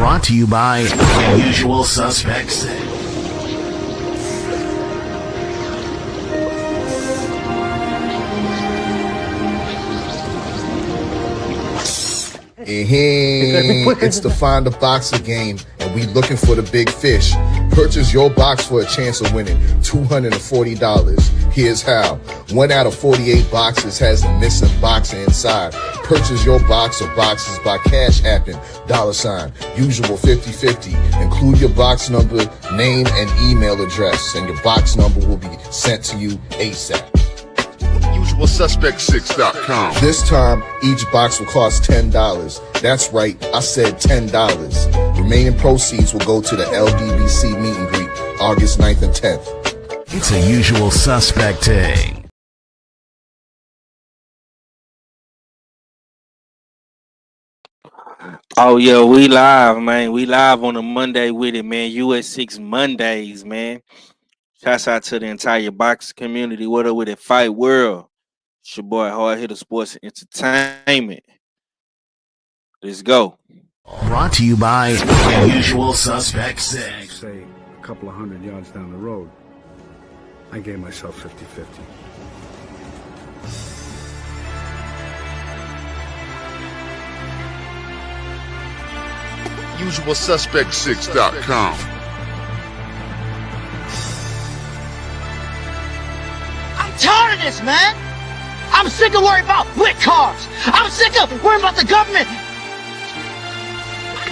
Brought to you by Usual Suspects. It's the Find a Boxer game, and we looking for the big fish. Purchase your box for a chance of winning $240. Here's how. 1 out of 48 boxes has a missing boxer inside. Purchase your box or boxes by Cash Apping, $, usual 50/50. Include your box number, name, and email address, and your box number will be sent to you ASAP. Usualsuspect6.com. This time, each box will cost $10. That's right, I said $10. Remaining proceeds will go to the LDBC meet and greet, August 9th and 10th. It's a Usual Suspect thing. Oh, yeah, we live, man. We live on a Monday with it, man. US6 Mondays, man. Shouts out to the entire box community. What up with it? Fight World. It's your boy, Hard Hitter Sports and Entertainment. Let's go. Brought to you by Usual Suspects. Say a couple of 100 yards down the road, I gave myself 50-50. Usualsuspect6.com. I'm tired of this, man. I'm sick of worrying about brick cars. I'm sick of worrying about the government. I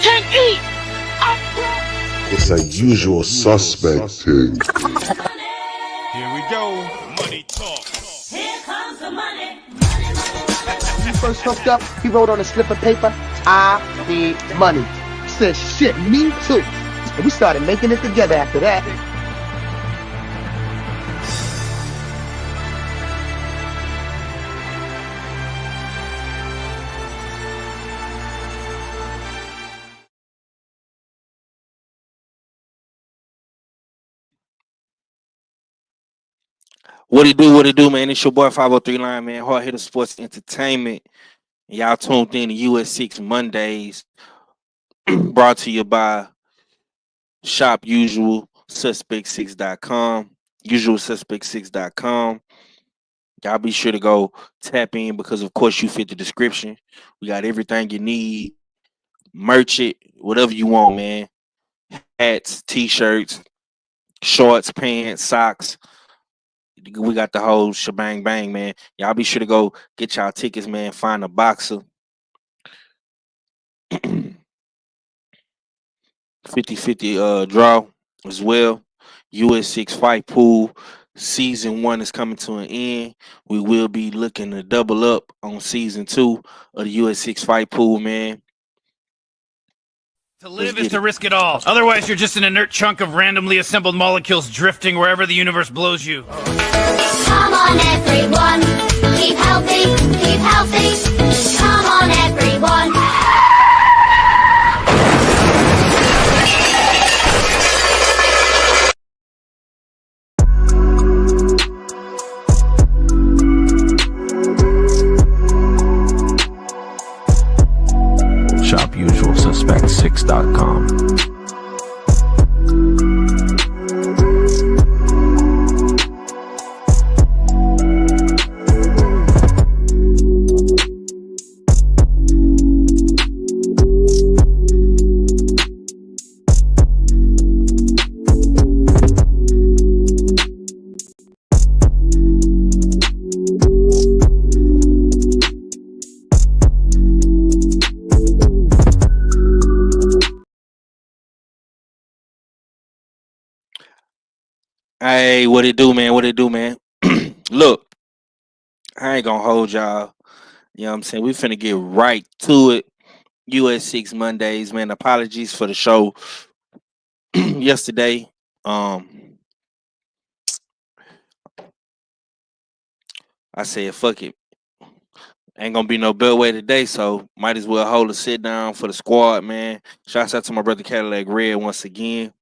can't eat. It's a Usual Suspect thing. Here we go. Money talk. Here comes the money. When we first hooked up, he wrote on a slip of paper, I need money. I said, shit, me too. And we started making it together after that. What it do, man? It's your boy 503 Line, man. Hard Hitter Sports Entertainment. Y'all tuned in to US6 Mondays. Brought to you by Shop Usual Suspect6.com. Usualsuspect6.com. Y'all be sure to go tap in because, of course, you fit the description. We got everything you need. Merch it, whatever you want, man. Hats, t-shirts, shorts, pants, socks. We got the whole shebang bang, man. Y'all be sure to go get y'all tickets, man. Find a boxer. 50-50 draw as well. US6 fight pool. Season 1 is coming to an end. We will be looking to double up on season 2 of the US6 fight pool, man. To live is to risk it all. Otherwise, you're just an inert chunk of randomly assembled molecules drifting wherever the universe blows you. Come on, everyone. Keep healthy, keep healthy. Come on, everyone. Shop Usualsuspect6.com. Hey, what it do, man? What it do, man? Look, I ain't gonna hold y'all. You know what I'm saying? We finna get right to it. US6 Mondays, man. Apologies for the show yesterday. I said, fuck it. Ain't gonna be no Beltway today, so might as well hold a sit down for the squad, man. Shouts out to my brother Cadillac Red once again.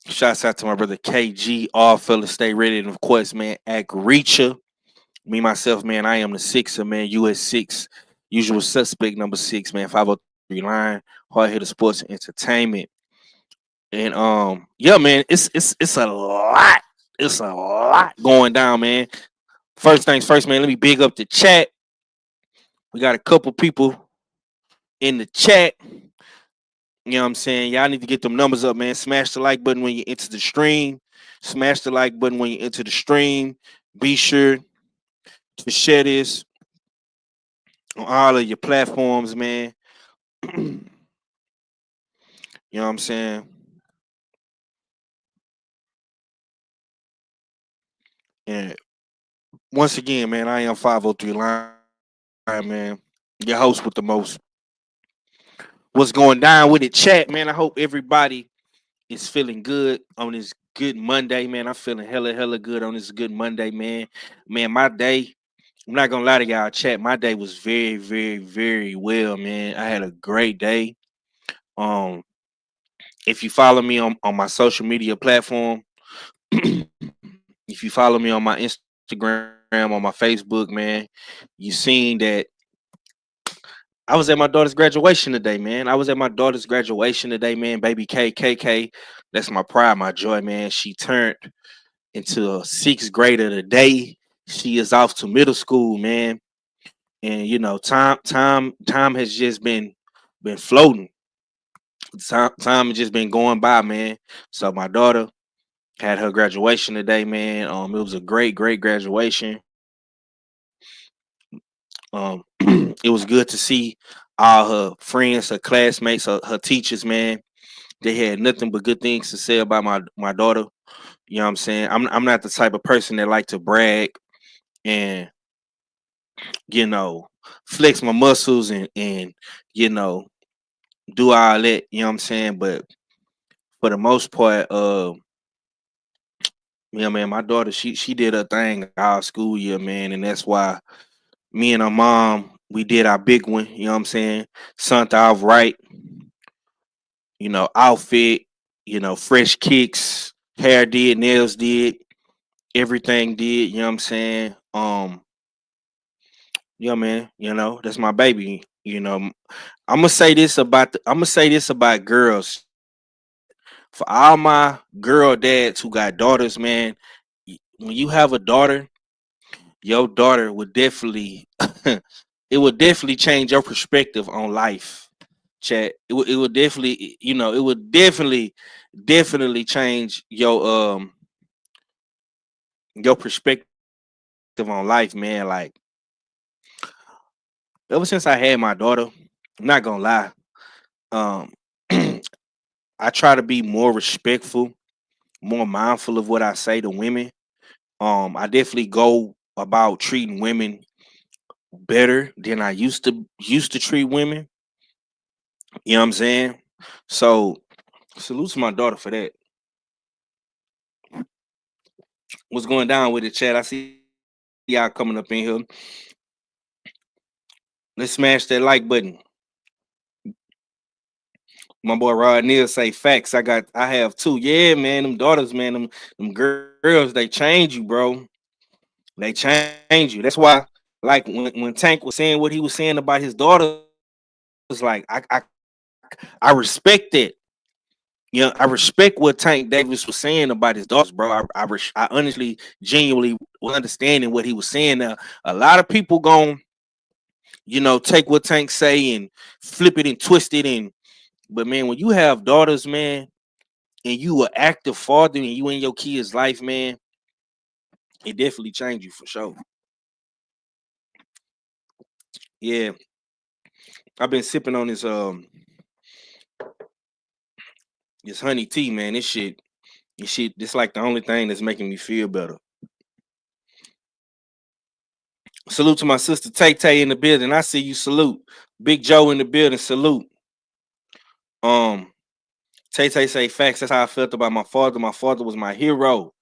Shouts out to my brother KG. All fellas stay ready. And of course, man, Act Reacher. Me, myself, man, I am the sixer, man. US6. Usual Suspect number 6, man. Line, Hard Hitter Sports and Entertainment. And yeah, man, it's a lot. It's a lot going down, man. First things first, man. Let me big up the chat. We got a couple people in the chat. You know what I'm saying? Y'all need to get them numbers up, man. Smash the like button when you enter the stream. Smash the like button when you enter the stream. Be sure to share this on all of your platforms, man. You know what I'm saying? And once again, man, I am 503 Line, man. Your host with the most. What's going down with it, chat, man? I hope everybody is feeling good on this good Monday, man. I'm feeling hella good on this good Monday, man. Man, my day, I'm not gonna lie to y'all, chat. My day was very well, man. I had a great day. If you follow me on my social media platform, if you follow me on my Instagram, on my Facebook, man, you seen that I was at my daughter's graduation today, man. I was at my daughter's graduation today, man. Baby KKK, that's my pride, my joy, man. She turned into a sixth grader today. She is off to middle school, man. And you know, time has just been floating. Time has just been going by, man. So my daughter had her graduation today, man. It was a great graduation. It was good to see all her friends, her classmates, her teachers, man. They had nothing but good things to say about my daughter. You know what I'm saying? I'm not the type of person that like to brag and you know flex my muscles and you know do all that. You know what I'm saying? But for the most part, yeah, man, my daughter she did her thing all school year, man, and that's why me and her mom we did our big one. You know what I'm saying? Something off right. You know, outfit. You know, fresh kicks, hair did, nails did, everything did. You know what I'm saying? Yeah, man. You know, that's my baby. You know, I'm gonna say this about girls. For all my girl dads who got daughters, man, when you have a daughter, your daughter would definitely it would definitely change your perspective on life. Chat. It would definitely, you know, it would definitely change your perspective on life, man. Like ever since I had my daughter, I'm not gonna lie. Um I try to be more respectful, more mindful of what I say to women. I definitely go about treating women better than I used to treat women. You know what I'm saying? So salute to my daughter for that. What's going down with it, chat? I see y'all coming up in here. Let's smash that like button. My boy Rod Neal say facts. I have two. Yeah, man. Them daughters, man. Them girls, they change you, bro. They change you. That's why, like when Tank was saying what he was saying about his daughter, was like I respect it. You know, I respect what Tank Davis was saying about his daughters, bro. I honestly, genuinely was understanding what he was saying. Now, a lot of people gon' take what Tank say and flip it and twist it in. But man, when you have daughters, man, and you are active father and you in your kid's life, man, it definitely changed you for sure. Yeah, I've been sipping on this honey tea, man. This shit, this like the only thing that's making me feel better. Salute to my sister Tay Tay in the building. I see you. Salute. Big Joe in the building. Salute. Tay Tay say facts. That's how I felt about my father. My father was my hero.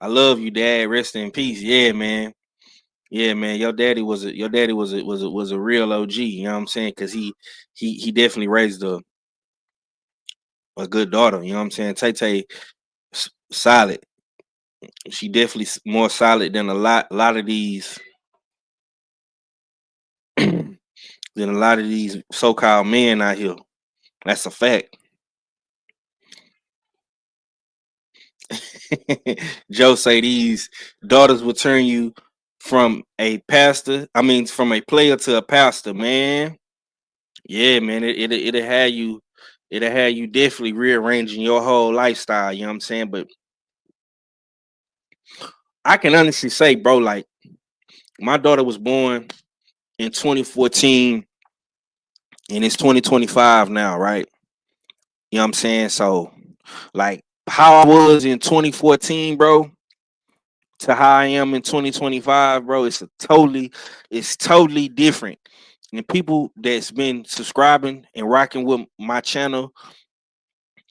I love you, Dad. Rest in peace. Yeah, man. Yeah, man. Your daddy was a real OG. You know what I'm saying? Because he definitely raised a good daughter. You know what I'm saying? Tay Tay solid. She definitely more solid than a lot of these than a lot of these so-called men out here. That's a fact. Joe say these daughters will turn you from a from a player to a pastor, man. Yeah, man. It'll have you definitely rearranging your whole lifestyle, you know what I'm saying? But I can honestly say, bro, like my daughter was born in 2014 and it's 2025 now, right? You know what I'm saying? So like how I was in 2014, bro, to how I am in 2025, bro, it's totally different. And people that's been subscribing and rocking with my channel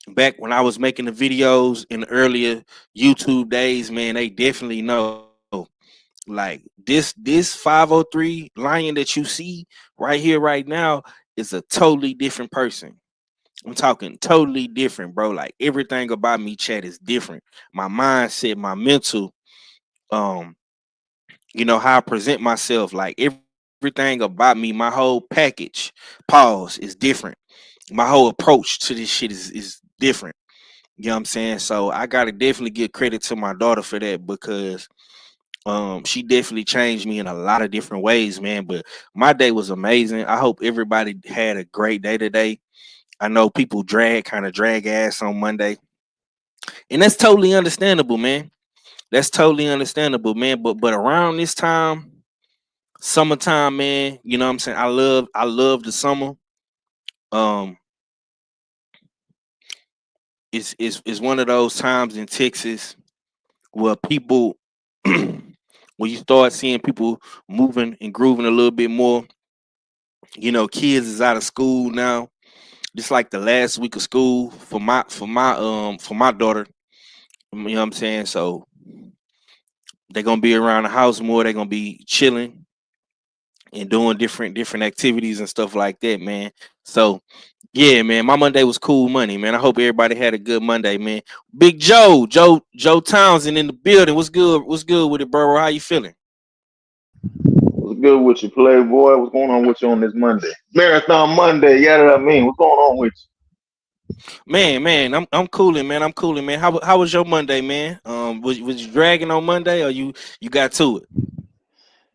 back when I was making the videos in the earlier YouTube days, man, they definitely know. Like this 503 lion that you see right here, right now, is a totally different person. I'm talking totally different, bro. Like everything about me, chat, is different. My mindset, my mental, um, how I present myself, like everything about me, my whole package, pause, is different. My whole approach to this shit is different. You know what I'm saying? So I gotta definitely give credit to my daughter for that because she definitely changed me in a lot of different ways, man. But my day was amazing. I hope everybody had a great day today. I know people kind of drag ass on Monday, and that's totally understandable, man. That's totally understandable, man. But around this time, summertime, man, you know what I'm saying? I love the summer. Um, it's one of those times in Texas where people when you start seeing people moving and grooving a little bit more. Kids is out of school now. Just like the last week of school for my daughter. You know what I'm saying? So they're gonna be around the house more, they're gonna be chilling and doing different activities and stuff like that, man. So yeah, man, my Monday was cool money, man. I hope everybody had a good Monday, man. Big Joe Townsend in the building. What's good? What's good with it, bro? How you feeling? What's good with you, Playboy? What's going on with you on this Monday? Marathon Monday, yeah, that I mean. What's going on with Man, I'm cooling, man. I'm cooling, man. How was your Monday, man? Was you dragging on Monday or you got to it?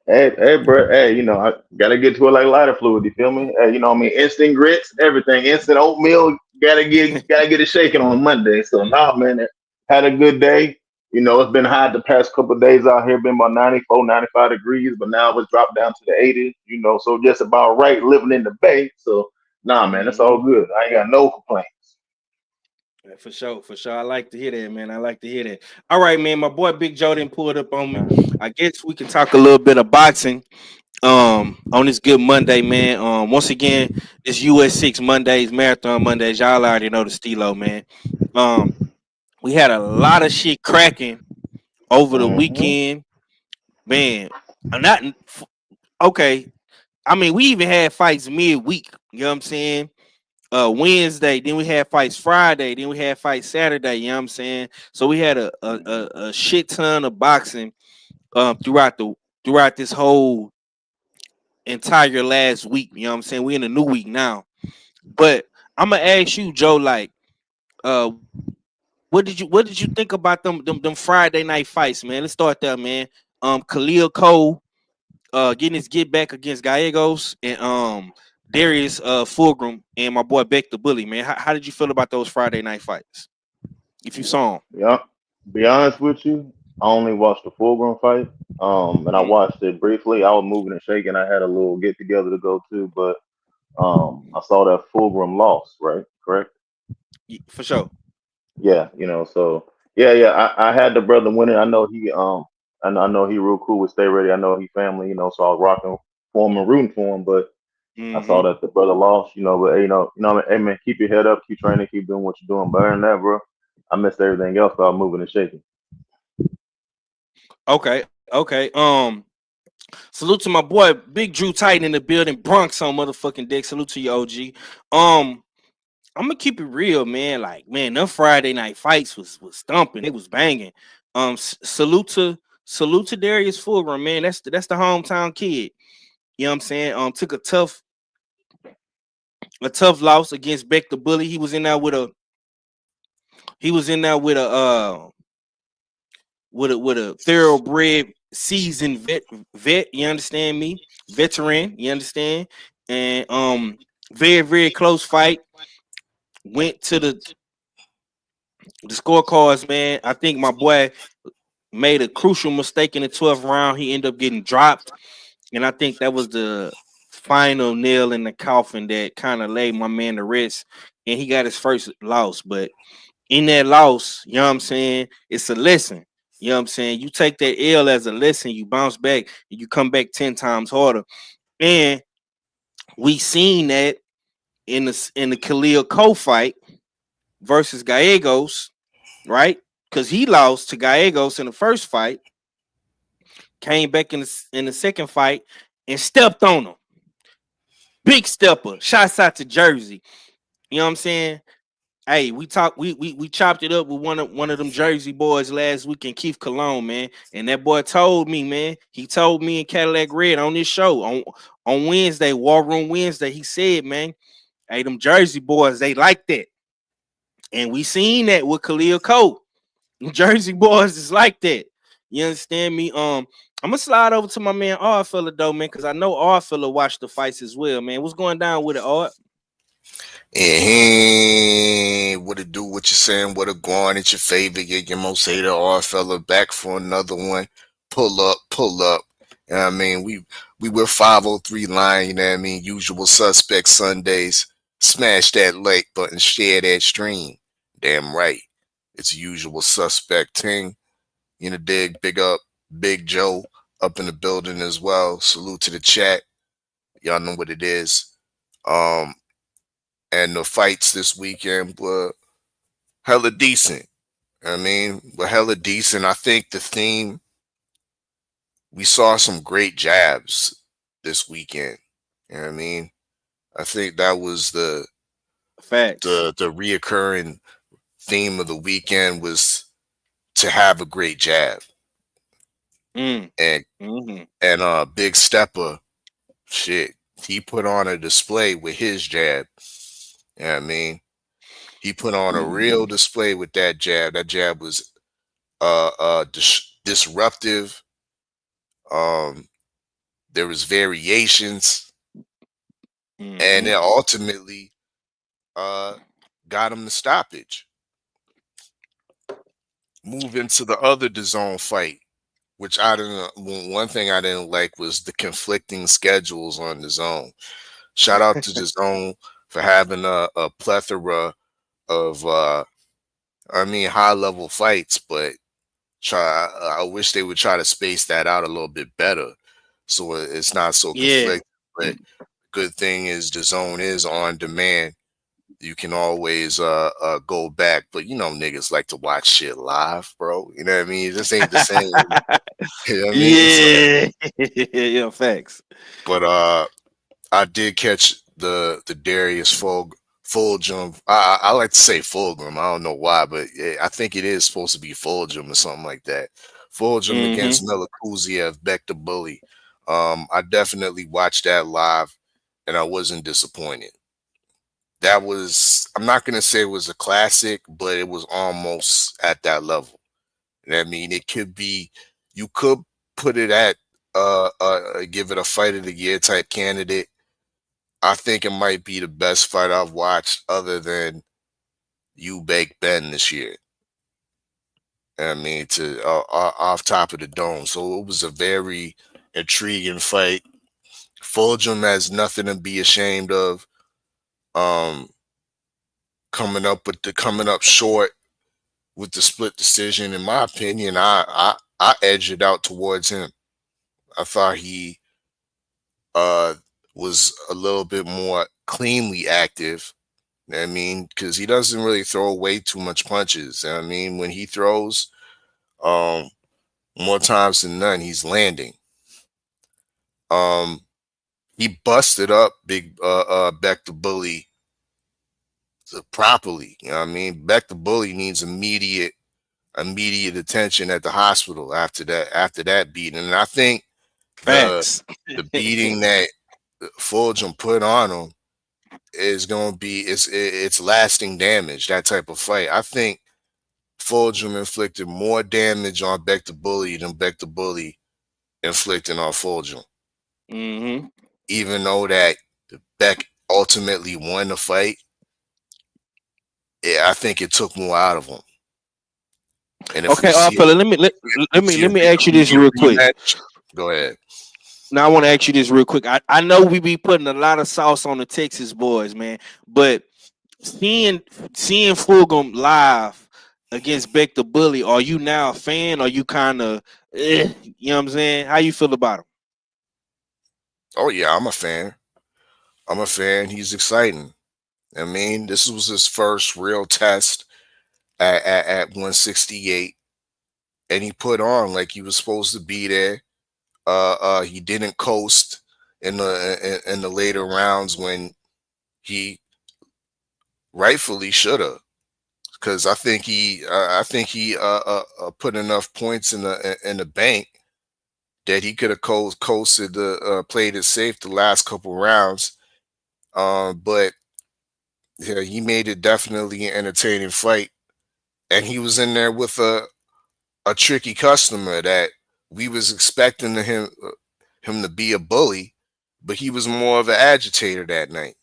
you? Hey, bro. Hey, I gotta get to it like lighter fluid. You feel me? Hey, I mean, instant grits, everything, instant oatmeal. Gotta get it shaking on a Monday. So nah, man, had a good day. It's been hot the past couple of days out here. Been about 94, 95 degrees, but now it's dropped down to the 80s. So just about right living in the Bay. So nah, man, it's all good. I ain't got no complaints. Yeah, for sure, for sure. I like to hear that, man. I like to hear that. All right, man. My boy Big Joe didn't pull it up on me. I guess we can talk a little bit of boxing on this good Monday, man. Once again, this US6 Mondays, Marathon Mondays. Y'all already know the stilo, man. Um, we had a lot of shit cracking over the Mm-hmm. weekend, man. I'm not okay. I mean, we even had fights midweek. You know what I'm saying? Wednesday, then we had fights Friday, then we had fights Saturday. You know what I'm saying? So we had a shit ton of boxing throughout this whole entire last week. You know what I'm saying? We in a new week now. But I'm gonna ask you, Joe, like, uh, what did you think about them Friday night fights, man? Let's start there, man. Khalil Cole getting his get back against Gallegos and Darius Fulgram and my boy Beck the Bully, man. How did you feel about those Friday night fights? If you saw them. Yeah, be honest with you, I only watched the full grown fight. And I watched it briefly. I was moving and shaking. I had a little get together to go to, but I saw that Fulgram loss, right? Correct? For sure. Yeah, so yeah. I had the brother winning. I know he real cool with Stay Ready. I know he family, so I was rocking for him and rooting for him. But I saw Mm-hmm. that the brother lost, but hey, hey man, keep your head up, keep training, keep doing what you're doing. But other than that, bro, I missed everything else. So I was moving and shaking. Okay. Okay. Salute to my boy Big Drew Titan in the building, Bronx on motherfucking deck. Salute to you, OG. I'm gonna keep it real, man. Like, man, them Friday night fights was thumping. It was banging. Salute to Darius Fulgram, man. That's the hometown kid. You know what I'm saying? Took a tough a tough loss against Beck the Bully. He was in there with a with a thoroughbred seasoned vet, you understand me? Veteran, you understand? And very, very close fight. Went to the scorecards, man. I think my boy made a crucial mistake in the 12th round. He ended up getting dropped. And I think that was the final nail in the coffin that kind of laid my man to rest. And he got his first loss. But in that loss, you know what I'm saying? It's a lesson. You know what I'm saying? You take that L as a lesson, you bounce back, and you come back 10 times harder. And we seen that in the Khalil Cole fight versus Gallegos, right? Because he lost to Gallegos in the first fight, came back in the second fight and stepped on him. Big stepper. Shouts out to Jersey. You know what I'm saying? Hey, we chopped it up with one of them Jersey boys last week in Keith Cologne, man. And that boy told me, man, he told me in Cadillac Red on this show on Wednesday, War Room Wednesday, he said, man, hey, them Jersey boys, they like that. And we seen that with Khalil Cole. Them Jersey boys is like that. You understand me? I'm gonna slide over to my man R fella though, man, because I know R fella watched the fights as well, man. What's going down with it, R? Hey, what it do? What you saying? What it going? It's your favorite, your most hated R fella, back for another one. Pull up, pull up. You know what I mean? We were 503 line, you know what I mean? Usual Suspect Sundays. Smash that like button, share that stream. Damn right. It's Usual Suspect ting. You know, big up, Big Joe up in the building as well. Salute to the chat. Y'all know what it is. And the fights this weekend were hella decent. I mean, were hella decent. I think the theme, we saw some great jabs this weekend. You know what I mean? I think that was the facts. The reoccurring theme of the weekend was to have a great jab. And Big Stepper, shit, he put on a display with his jab. You know what I mean? He put on a real display with that jab. That jab was disruptive. There was variations, and it ultimately got him the stoppage. Move into the other DAZN fight, which I didn't. One thing I didn't like was the conflicting schedules on DAZN. Shout out to DAZN for having a plethora of high level fights, but I wish they would try to space that out a little bit better so it's not so conflicted. But good thing is DAZN is on demand. You can always go back, but you know niggas like to watch shit live, bro. You know what I mean? This ain't the same. You know what I mean? Yeah, facts. But I did catch the Darius Fulgham. I like to say Fulgham. I don't know why, but I think it is supposed to be Fulgham or something like that. Fulgham against Melakuziev, Beck the Bully. I definitely watched that live, and I wasn't disappointed. That was, I'm not going to say it was a classic, but it was almost at that level. And I mean, it could be, you could put it at, give it a fight of the year type candidate. I think it might be the best fight I've watched other than Eubank Ben this year. I mean, to off top of the dome. So it was a very intriguing fight. Fulgham has nothing to be ashamed of. Coming up short with the split decision. In my opinion, I edged it out towards him. I thought he was a little bit more cleanly active. I mean, because he doesn't really throw away too much punches. I mean, when he throws, more times than none, he's landing. He busted up Big Beck the Bully properly. You know what I mean? Beck the Bully needs immediate attention at the hospital after that beating. And I think the beating that Fulgham put on him is going to be it's lasting damage. That type of fight. I think Fulgham inflicted more damage on Beck the Bully than Beck the Bully inflicting on Fulgham. Mm-hmm. Even though that Beck ultimately won the fight, I think it took more out of him. And if Okay, fella, let me ask you this real quick. Go ahead. Now I want to ask you this real quick. I know we be putting a lot of sauce on the Texas boys, man, but seeing Fulgham live against Beck the Bully, are you now a fan? Or you kind of, you know what I'm saying? How you feel about him? Oh yeah, I'm a fan. He's exciting. I mean, this was his first real test at 168, and he put on like he was supposed to be there. He didn't coast in the later rounds when he rightfully should have, because I think he put enough points in the bank that he could have coasted played it safe the last couple rounds. But yeah, he made it definitely an entertaining fight, and he was in there with a tricky customer that we was expecting him to be a bully, but he was more of an agitator that night.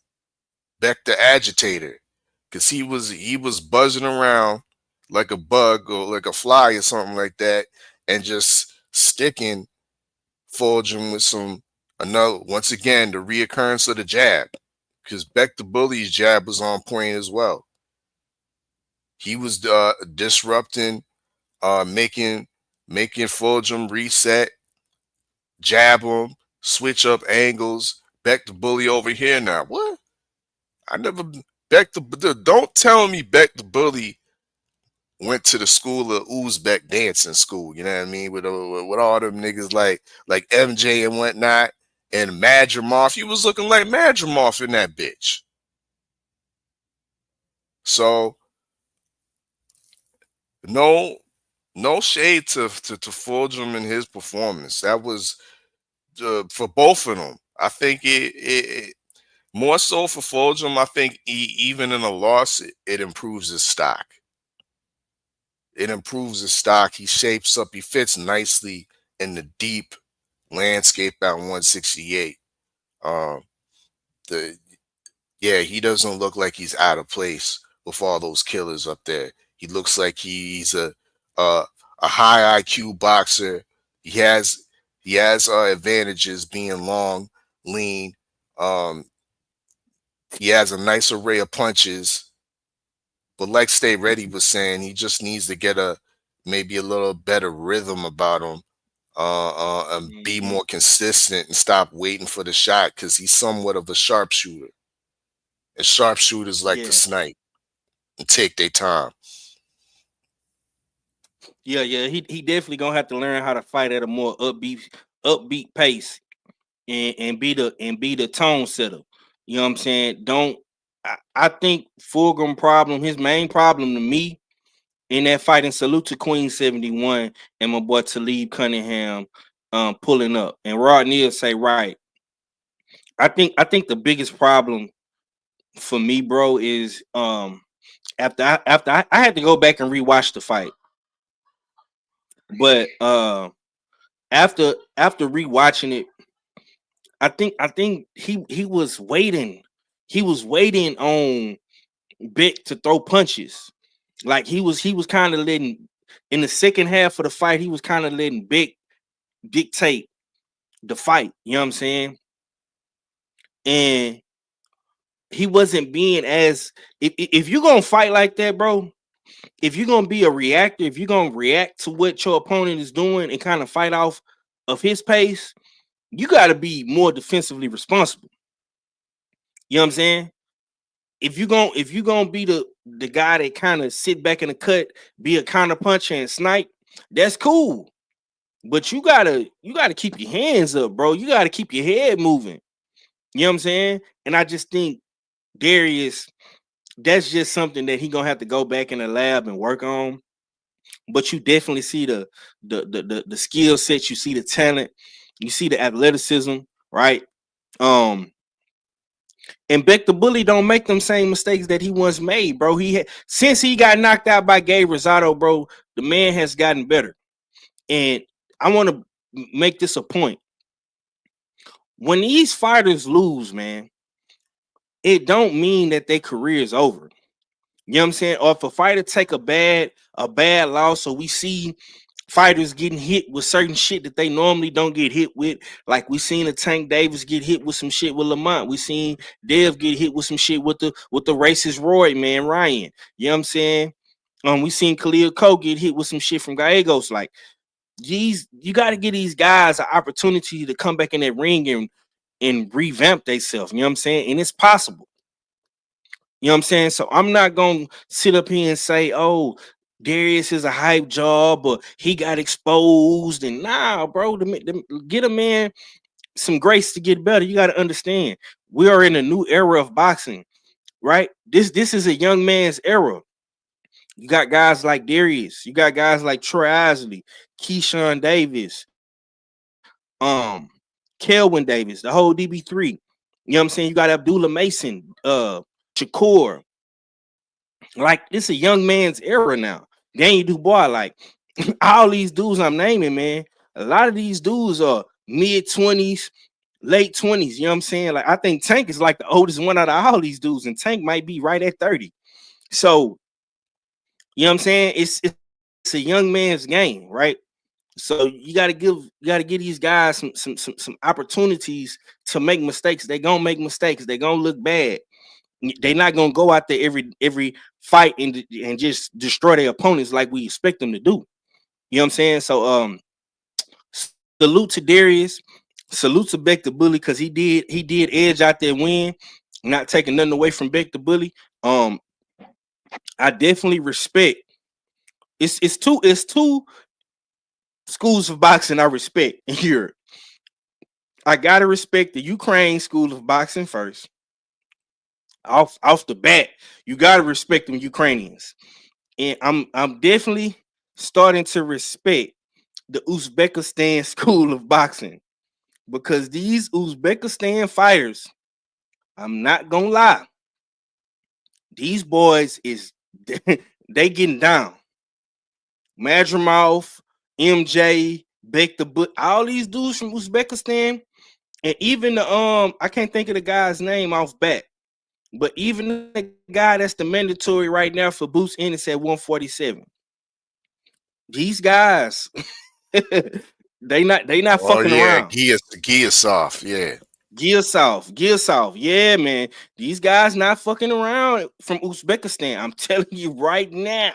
Beck the agitator, because he was buzzing around like a bug or like a fly or something like that, and just sticking Fulgham with once again the reoccurrence of the jab, because Beck the Bully's jab was on point as well. He was disrupting, making Fulgham reset, jab him, switch up angles. Beck the Bully over here now. What? I never don't tell me Beck the Bully went to the school of Uzbek dancing school. You know what I mean? With all them niggas like MJ and whatnot, and Madrimov. He was looking like Madrimov in that bitch. So no shade to Fulgham and his performance. That was for both of them. I think it more so for Fulgham. I think even in a loss, it improves his stock. It improves his stock. He shapes up. He fits nicely in the deep landscape at 168. He doesn't look like he's out of place with all those killers up there. He looks like he's a high IQ boxer. He has advantages being long, lean. He has a nice array of punches. But like Stay Ready was saying, he just needs to get maybe a little better rhythm about him, and be more consistent and stop waiting for the shot, because he's somewhat of a sharpshooter. And sharpshooters like to snipe and take their time. Yeah. He definitely gonna have to learn how to fight at a more upbeat pace and be the tone setter. You know what I'm saying? I think Fulgham his main problem to me in that fight, and salute to Queen 71 and my boy Talib Cunningham pulling up. And Rod Neal say right. I think the biggest problem for me, bro, is after I had to go back and rewatch the fight. But after rewatching it, I think he was waiting. He was waiting on Beck to throw punches. Like he was kind of letting, in the second half of the fight, he was kind of letting Beck dictate the fight. You know what I'm saying? And he wasn't being as, if you're gonna fight like that, bro, if you're gonna be a reactor, if you're gonna react to what your opponent is doing and kind of fight off of his pace, you got to be more defensively responsible. You know what I'm saying? If you're gonna be the guy that kind of sit back in the cut, be a counter puncher and snipe, that's cool. But you gotta keep your hands up, bro. You gotta keep your head moving. You know what I'm saying? And I just think Darius, that's just something that he gonna have to go back in the lab and work on. But you definitely see the skill set, you see the talent, you see the athleticism, right? And Beck the Bully don't make them same mistakes that he once made, bro. Since he got knocked out by Gabe Rosado, bro, the man has gotten better. And I want to make this a point. When these fighters lose, man, it don't mean that their career is over. You know what I'm saying? Or if a fighter take a bad loss, so we see fighters getting hit with certain shit that they normally don't get hit with. Like we seen a Tank Davis get hit with some shit with Lamont. We seen Dev get hit with some shit with the racist Roy, man, Ryan. You know what I'm saying? We seen Khalil Cole get hit with some shit from Gallegos. Like you got to give these guys an opportunity to come back in that ring and revamp themselves. You know what I'm saying? And it's possible. You know what I'm saying? So I'm not gonna sit up here and say, oh, Darius is a hype job, or he got exposed. And nah, bro, get a man some grace to get better. You got to understand, we are in a new era of boxing, right? This is a young man's era. You got guys like Darius, you got guys like Troy Isley, Keyshawn Davis, Kelvin Davis, the whole DB3. You know what I'm saying? You got Abdullah Mason, Shakur. Like, this is a young man's era now. Daniel Dubois, like all these dudes I'm naming, man. A lot of these dudes are mid-20s, late 20s. You know what I'm saying? Like, I think Tank is like the oldest one out of all these dudes, and Tank might be right at 30. So, you know what I'm saying? It's a young man's game, right? So you gotta give these guys some opportunities to make mistakes. They're gonna make mistakes, they're gonna look bad. They're not gonna go out there every fight and just destroy their opponents like we expect them to do. You know what I'm saying? So salute to Darius, salute to Beck the Bully, because he did edge out there win, not taking nothing away from Beck the Bully. I definitely respect. It's two schools of boxing I respect here. I gotta respect the Ukraine school of boxing first. Off the bat, you gotta respect them Ukrainians, and I'm definitely starting to respect the Uzbekistan school of boxing, because these Uzbekistan fighters, I'm not gonna lie, these boys is they getting down. Madrimov, MJ, Beck the Bully, all these dudes from Uzbekistan, and even the I can't think of the guy's name off bat. But even the guy that's the mandatory right now for Boots Ennis at 147, these guys, they not fucking around. Gear soft, yeah. Gear soft, yeah, man. These guys not fucking around from Uzbekistan. I'm telling you right now.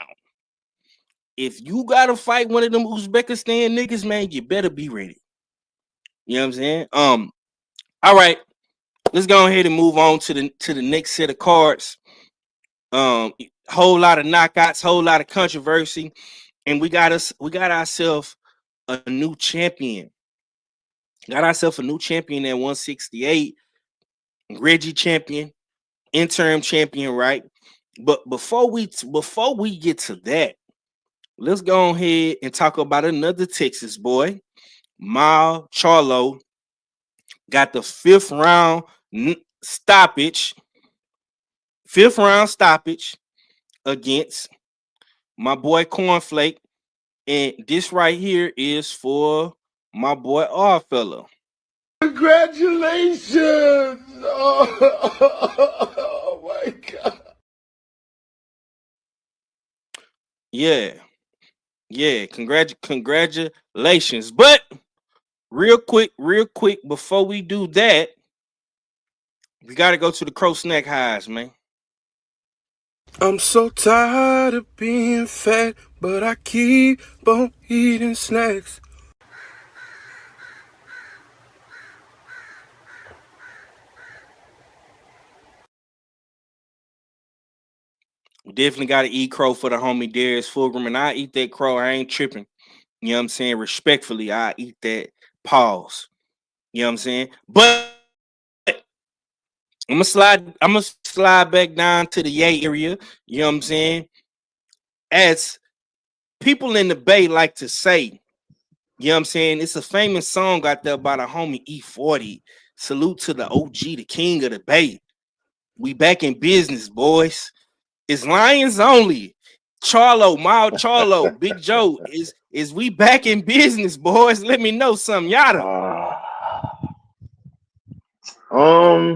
If you gotta fight one of them Uzbekistan niggas, man, you better be ready. You know what I'm saying? All right. Let's go ahead and move on to the next set of cards. Whole lot of knockouts, whole lot of controversy, and we got ourselves a new champion. Got ourselves a new champion at 168. Reggie champion, interim champion, right? But before we get to that, let's go ahead and talk about another Texas boy, Charlo. Got the fifth round stoppage against my boy Cornflake, and this right here is for my boy R-Fella. Congratulations! Oh my God. Yeah, congratulations. But real quick, before we do that, we got to go to the Crow Snack Highs, man. I'm so tired of being fat, but I keep on eating snacks. We definitely got to eat crow for the homie Darius Fulgram, and I eat that crow. I ain't tripping. You know what I'm saying? Respectfully, I eat that. Pause. You know what I'm saying? But I'm gonna slide back down to the Yay area. You know what I'm saying? As people in the Bay like to say, you know what I'm saying? It's a famous song out there by the homie E40. Salute to the OG, the king of the Bay. We back in business, boys. It's Lions only. Charlo, Mild Charlo, Big Joe, is we back in business, boys? Let me know something, yada. Well,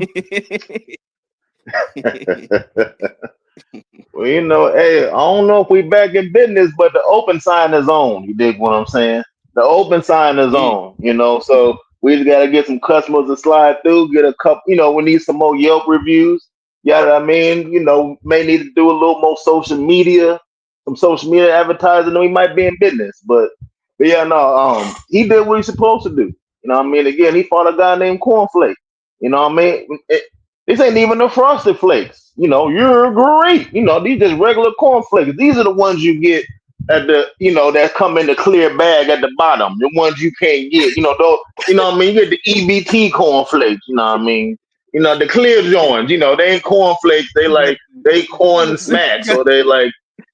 you know, hey, I don't know if we back in business, but the open sign is on. You dig what I'm saying? The open sign is on, you know, so we just got to get some customers to slide through, get a couple, you know, we need some more Yelp reviews. Yeah, I mean, you know, may need to do a little more social media, some social media advertising, and we might be in business. But yeah, no, he did what he's supposed to do. You know what I mean? Again, he fought a guy named Cornflake. You know what I mean? This ain't even the Frosted Flakes. You know, you're great. You know, these just regular cornflakes. These are the ones you get at the, you know, that come in the clear bag at the bottom. The ones you can't get. You know, those, you know what I mean? You get the EBT cornflakes, you know what I mean? You know, the clear joints, you know, they ain't cornflakes, they corn smacks, or they like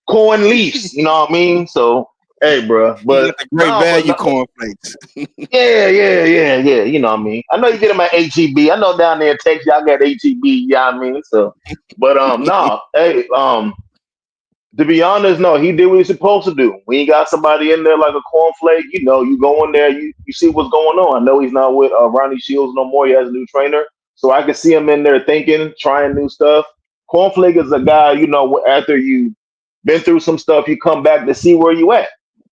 corn leaves, you know what I mean? So hey, bro, but the great value cornflakes. yeah. You know what I mean? I know you get them at HEB. I know down there in Texas, y'all got HEB. You know what I mean? So, but no, hey, to be honest, no, he did what he's supposed to do. When you got somebody in there like a cornflake, you know, you go in there, you see what's going on. I know he's not with Ronnie Shields no more. He has a new trainer, so I can see him in there thinking, trying new stuff. Cornflake is a guy, you know, after you been through some stuff, you come back to see where you at.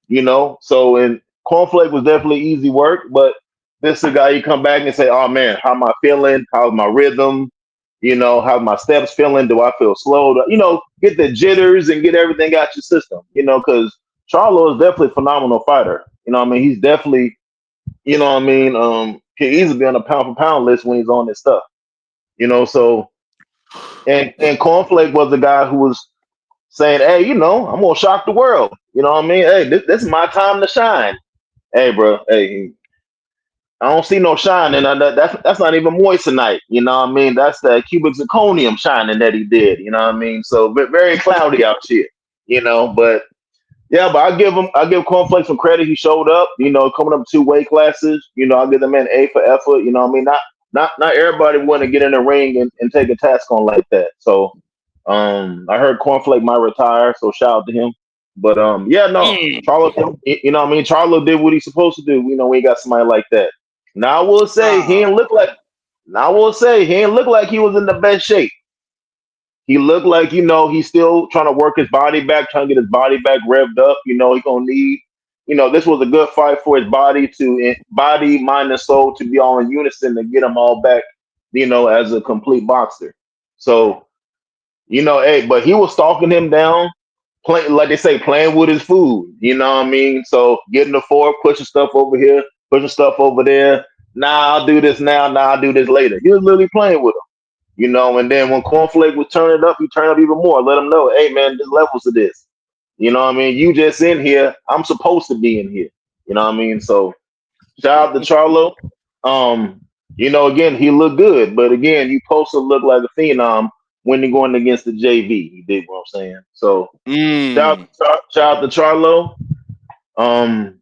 You know, so and Cornflake was definitely easy work, but this is a guy you come back and say, oh man, how am I feeling? How's my rhythm? You know, how's my steps feeling? Do I feel slow? You know, get the jitters and get everything out your system, you know, because Charlo is definitely a phenomenal fighter. You know what I mean? He's definitely, you know what I mean, can easily be on a pound for pound list when he's on this stuff. You know, so and Cornflake was the guy who was saying, hey, you know, I'm gonna shock the world. You know what I mean? Hey, this is my time to shine. Hey, bro. Hey, I don't see no shining. That's not even moissanite. You know what I mean? That's the cubic zirconium shining that he did. You know what I mean? So very cloudy out here. You know, but yeah, but I give Cornflake some credit. He showed up. You know, coming up 2 weight classes. You know, I'll give the man A for effort. You know what I mean? Not everybody want to get in the ring and take a task on like that. So I heard Cornflake might retire, so shout out to him. But yeah, no, Charlo, you know what I mean? Charlo did what he's supposed to do, you know, when he got somebody like that. Now I will say he didn't look like he was in the best shape. He looked like, you know, he's still trying to work his body back, trying to get his body back revved up. You know, he's gonna need, you know, this was a good fight for his body, mind, and soul to be all in unison to get him all back, you know, as a complete boxer. So, you know, hey, but he was stalking him down, playing, like they say, playing with his food. You know what I mean? So getting the fork, pushing stuff over here, pushing stuff over there. Nah, I'll do this now. Nah, I'll do this later. He was literally playing with him. You know, and then when Cornflake was turning up, he turned up even more. Let him know, hey man, there's levels to this. You know what I mean? You just in here. I'm supposed to be in here. You know what I mean? So shout out to Charlo. You know, again, he looked good, but again, you supposed to look like a phenom when you're going against the JV. You dig what I'm saying? So shout out to Charlo.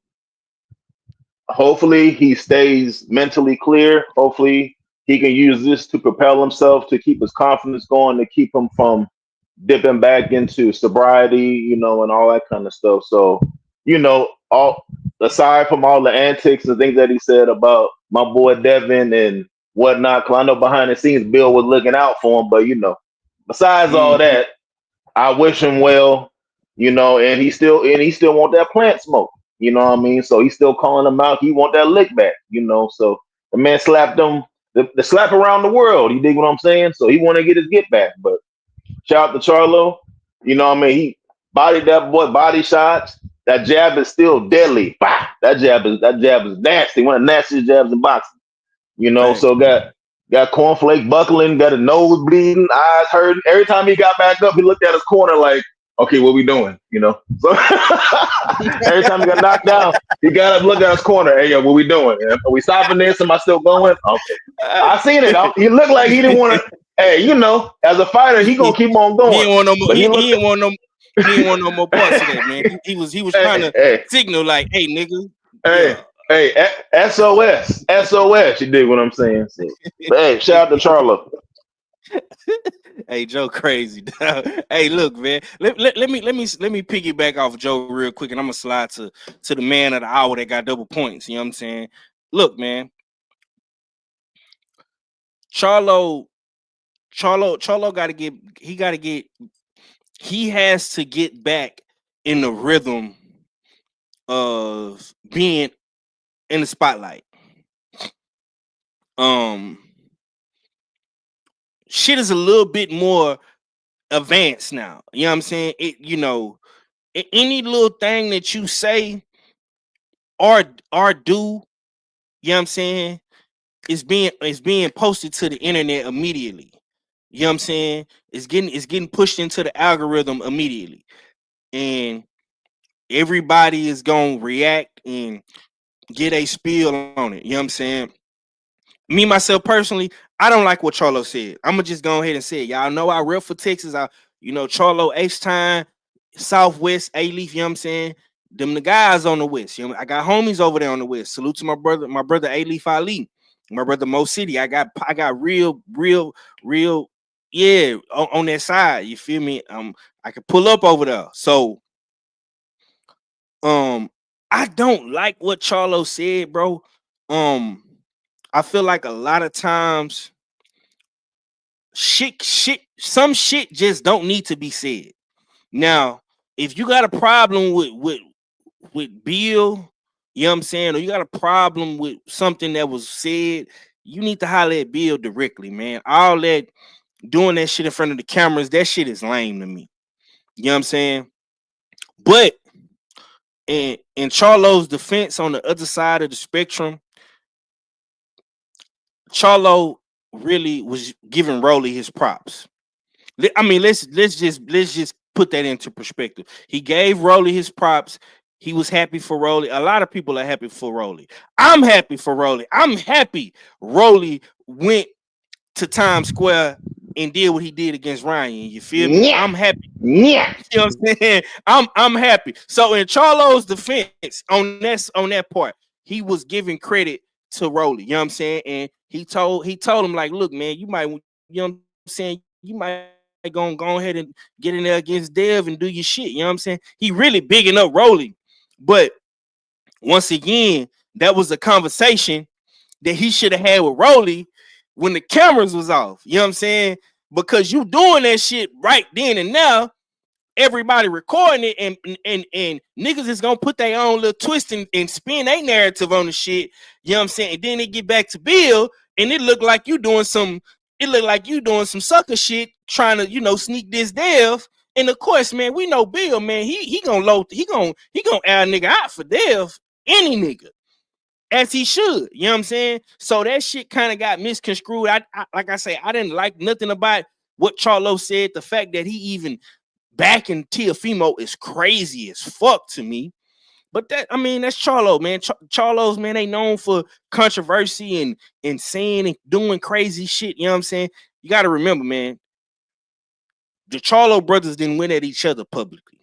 Hopefully he stays mentally clear. Hopefully he can use this to propel himself, to keep his confidence going, to keep him from dipping back into sobriety, you know, and all that kind of stuff. So, you know, all aside from all the antics and things that he said about my boy Devin and whatnot, because I know behind the scenes Bill was looking out for him, but you know, besides all that, I wish him well, you know, and he still want that plant smoke, you know what I mean? So he's still calling him out. He want that lick back, you know. So the man slapped him, the slap around the world. You dig what I'm saying? So he want to get his get back. But shout out to Charlo. You know what I mean? He bodied that boy, body shots. That jab is still deadly. Bah! That jab is nasty. One of the nastiest jabs in boxing. You know, so got Cornflake buckling, got a nose bleeding, eyes hurting. Every time he got back up, he looked at his corner like, okay, what we doing? You know? So every time he got knocked down, he got up, looked at his corner. Hey, yo, what we doing? Are we stopping this? Am I still going? Okay. I seen it. He looked like he didn't want to. Hey, you know, as a fighter, he gonna keep on going. He didn't want no more. He didn't want no more parts of that, man. He was trying to signal like, hey, nigga. Hey, SOS. You dig what I'm saying? So, but, hey, shout out to Charlo. Hey, Joe, crazy. Hey, look, man. Let me piggyback off Joe real quick, and I'm gonna slide to the man of the hour that got double points. You know what I'm saying? Look, man. Charlo, Charlo got to get. He got to get. He has to get back in the rhythm of being in the spotlight. Shit is a little bit more advanced now. You know what I'm saying? Any little thing that you say or do, you know what I'm saying, is being posted to the internet immediately. You know what I'm saying? It's getting pushed into the algorithm immediately. And everybody is gonna react and get a spiel on it. You know what I'm saying? Me myself personally, I don't like what Charlo said. I'm gonna just go ahead and say it. Y'all know I rep for Texas. Charlo H-Time, Southwest, A-Leaf, you know what I'm saying? Them the guys on the West. I got homies over there on the West. Salute to my brother A-Leaf Ali, my brother Mo City. I got real, yeah, on that side. You feel me? I could pull up over there. So I don't like what Charlo said, bro. I feel like a lot of times some shit just don't need to be said. Now, if you got a problem with Bill, you know what I'm saying, or you got a problem with something that was said, you need to holler at Bill directly, man. All that doing that shit in front of the cameras, that shit is lame to me. You know what I'm saying? But in Charlo's defense, on the other side of the spectrum, Charlo really was giving Rolly his props. I mean, let's just put that into perspective. He gave Rolly his props. He was happy for Rolly. A lot of people are happy for Rolly. I'm happy for Rolly. I'm happy Rolly went to Times Square and did what he did against Ryan. You feel me? Yeah. I'm happy. Yeah. You know what I'm saying? I'm happy. So in Charlo's defense, on that part, he was giving credit to Rolly. You know what I'm saying? And he told him, like, look, man, you might, you know what I'm saying, you might go ahead and get in there against Dev and do your shit. You know what I'm saying? He really bigging up Rolly. But once again, that was a conversation that he should have had with Rolly when the cameras was off. You know what I'm saying? Because you doing that shit right then and now, everybody recording it, and niggas is gonna put their own little twist and spin their narrative on the shit. You know what I'm saying? And then they get back to Bill, and it look like you doing some sucker shit, trying to, sneak this Dev. And of course, man, we know Bill, man, he gonna add a nigga out for Dev, any nigga, as he should. You know what I'm saying? So that shit kind of got misconstrued. I like I say, I didn't like nothing about what Charlo said. The fact that he even back in Tiafimo is crazy as fuck to me. But that's Charlo, man. Charlo's, man, they known for controversy and saying and doing crazy shit. You know what I'm saying? You got to remember, man, the Charlo brothers didn't win at each other publicly.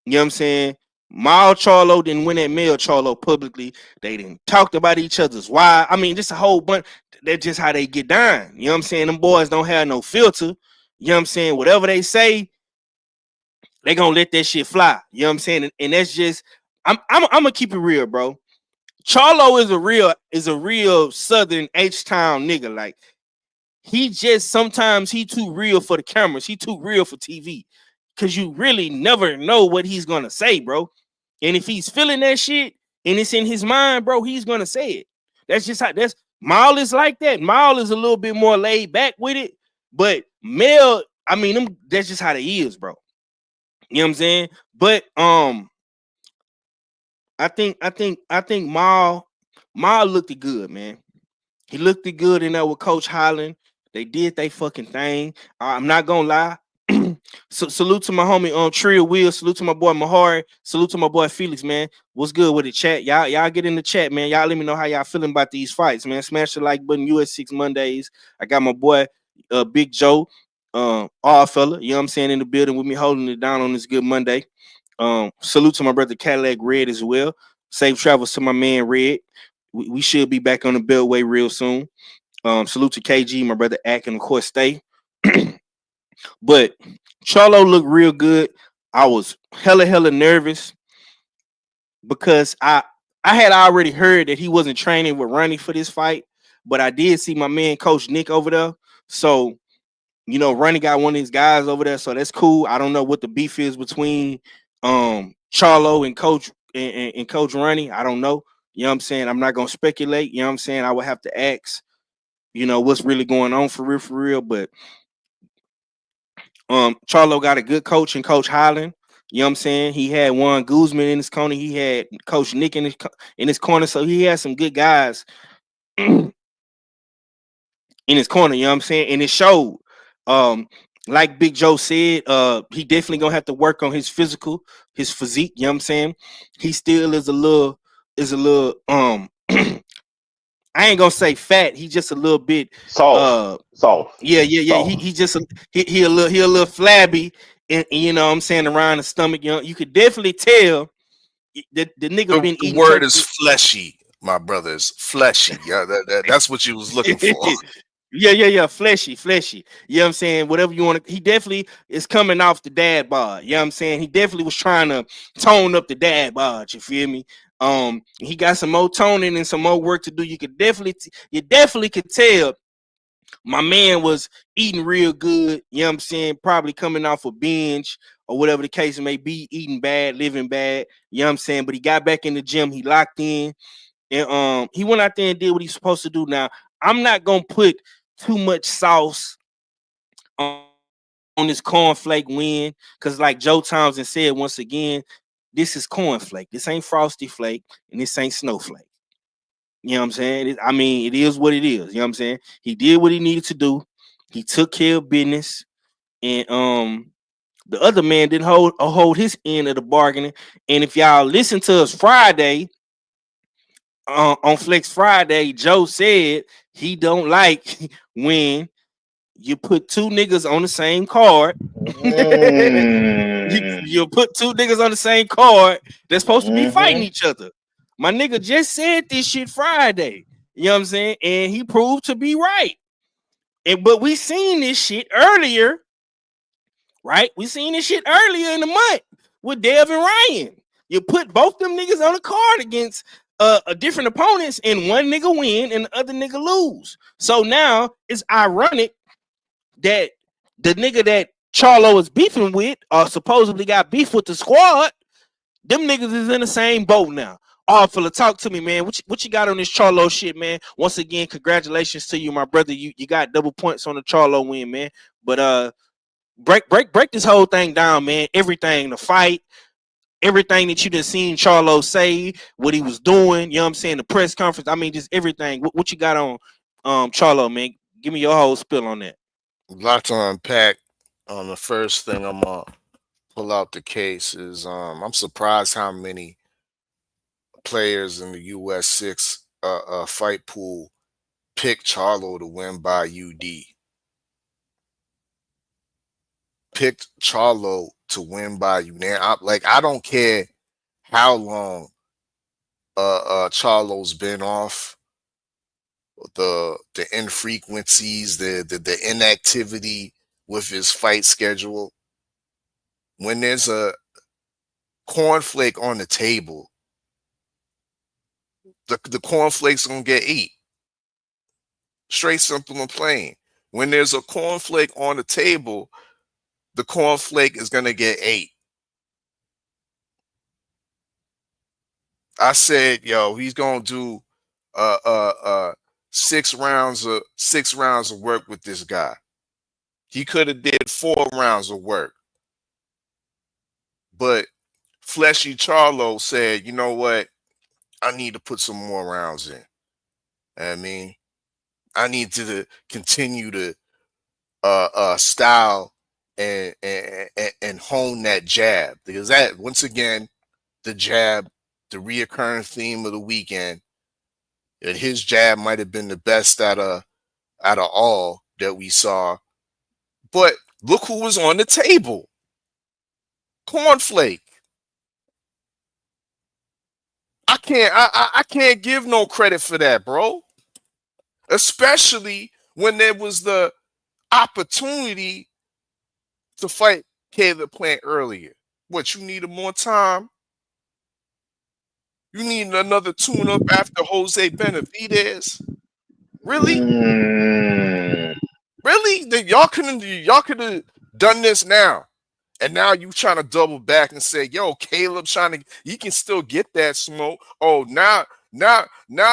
You know what I'm saying? Mal Charlo didn't win at Male Charlo publicly. They didn't talk about each other's why. I mean, just a whole bunch. That's just how they get down. You know what I'm saying? Them boys don't have no filter. You know what I'm saying? Whatever they say, they gonna let that shit fly. You know what I'm saying? And that's just, I'm gonna keep it real, bro. Charlo is a real Southern H-Town nigga. Like, he just, sometimes he too real for the cameras. He too real for TV. Cause you really never know what he's gonna say, bro. And if he's feeling that shit and it's in his mind, bro, he's gonna say it. That's just how Mal is like that. Mal is a little bit more laid back with it. But Mel, that's just how they is, bro. You know what I'm saying? But I think Mal looked good, man. He looked good in there with Coach Holland. They did they fucking thing. I'm not gonna lie. So salute to my homie Trill Will. Salute to my boy Mahari. Salute to my boy Felix, man. What's good with the chat? Y'all get in the chat, man. Y'all let me know how y'all feeling about these fights, man. Smash the like button. US6 Mondays. I got my boy Big Joe, all fella, you know what I'm saying, in the building with me, holding it down on this good Monday. Salute to my brother Cadillac Red as well. Safe travels to my man Red. We should be back on the Beltway real soon. Salute to KG, my brother Ack, and of course Stay. But Charlo looked real good. I was hella nervous because I had already heard that he wasn't training with Ronnie for this fight, but I did see my man Coach Nick over there. So, you know, Ronnie got one of his guys over there, so that's cool. I don't know what the beef is between Charlo and Coach Ronnie. I don't know. You know what I'm saying? I'm not gonna speculate. You know what I'm saying? I would have to ask, you know, what's really going on for real. But Charlo got a good coach in Coach Highland. You know what I'm saying? He had Juan Guzman in his corner. He had Coach Nick in his corner. So he had some good guys in his corner. You know what I'm saying? And it showed. Like Big Joe said, he definitely gonna have to work on his physique. You know what I'm saying? He still is a little I ain't gonna say fat. He just a little bit soft. Yeah. Soft. He just he a little flabby, and you know what I'm saying, around the stomach. You know, you could definitely tell the nigga been eating. The word is fleshy, my brothers. Fleshy. Yeah, that's what you was looking for. Yeah, fleshy. You know what I'm saying? Whatever you want to. He definitely is coming off the dad bod. You know what I'm saying? He definitely was trying to tone up the dad bod. You feel me? He got some more toning and some more work to do. You definitely could tell my man was eating real good. You know what I'm saying? Probably coming off a binge or whatever the case may be, eating bad, living bad. You know what I'm saying? But he got back in the gym. He locked in, and he went out there and did what he's supposed to do. Now, I'm not gonna put too much sauce on this cornflake win, because like Joe Townsend said once again, this is cornflake. This ain't Frosty Flake, and this ain't Snowflake. You know what I'm saying? It is what it is. You know what I'm saying? He did what he needed to do. He took care of business, and the other man didn't hold his end of the bargaining. And if y'all listen to us Friday, on Flex Friday, Joe said he don't like when you put two niggas on the same card. You put two niggas on the same card that's supposed to be fighting each other. My nigga just said this shit Friday. You know what I'm saying? And he proved to be right. But we seen this shit earlier, right? We seen this shit earlier in the month with Dev and Ryan. You put both them niggas on the card against a different opponents, and one nigga win and the other nigga lose. So now it's ironic that the nigga that Charlo is beefing with, or supposedly got beef with the squad, them niggas is in the same boat now. Fella, talk to me, man. What you got on this Charlo shit, man? Once again, congratulations to you, my brother. You got double points on the Charlo win, man. But break this whole thing down, man. Everything, the fight, everything that you done seen Charlo say, what he was doing, you know what I'm saying, the press conference. I mean, just everything. What you got on Charlo, man? Give me your whole spill on that. A lot to unpack. The first thing I'm gonna pull out the case is I'm surprised how many players in the US6 fight pool picked Charlo to win by UD. Picked Charlo to win by UD. I don't care how long Charlo's been off. The infrequencies, the inactivity with his fight schedule. When there's a cornflake on the table, the cornflake's gonna get eat. Straight, simple, and plain. When there's a cornflake on the table, the cornflake is gonna get ate. I said, yo, he's gonna do 6 rounds of work with this guy. He could have did 4 rounds of work. But Fleshy Charlo said, you know what? I need to put some more rounds in. I mean, I need to continue to style and hone that jab, because that, once again, the jab, the reoccurring theme of the weekend, that his jab might have been the best out of all that we saw. But look who was on the table. Cornflake. I can't give no credit for that, bro. especially when there was the opportunity to fight Caleb Plant earlier. What, you needed more time? You need another tune-up after Jose Benavidez? Really? Really? Y'all could have done this now. And now you trying to double back and say, yo, Caleb you can still get that smoke. Oh, now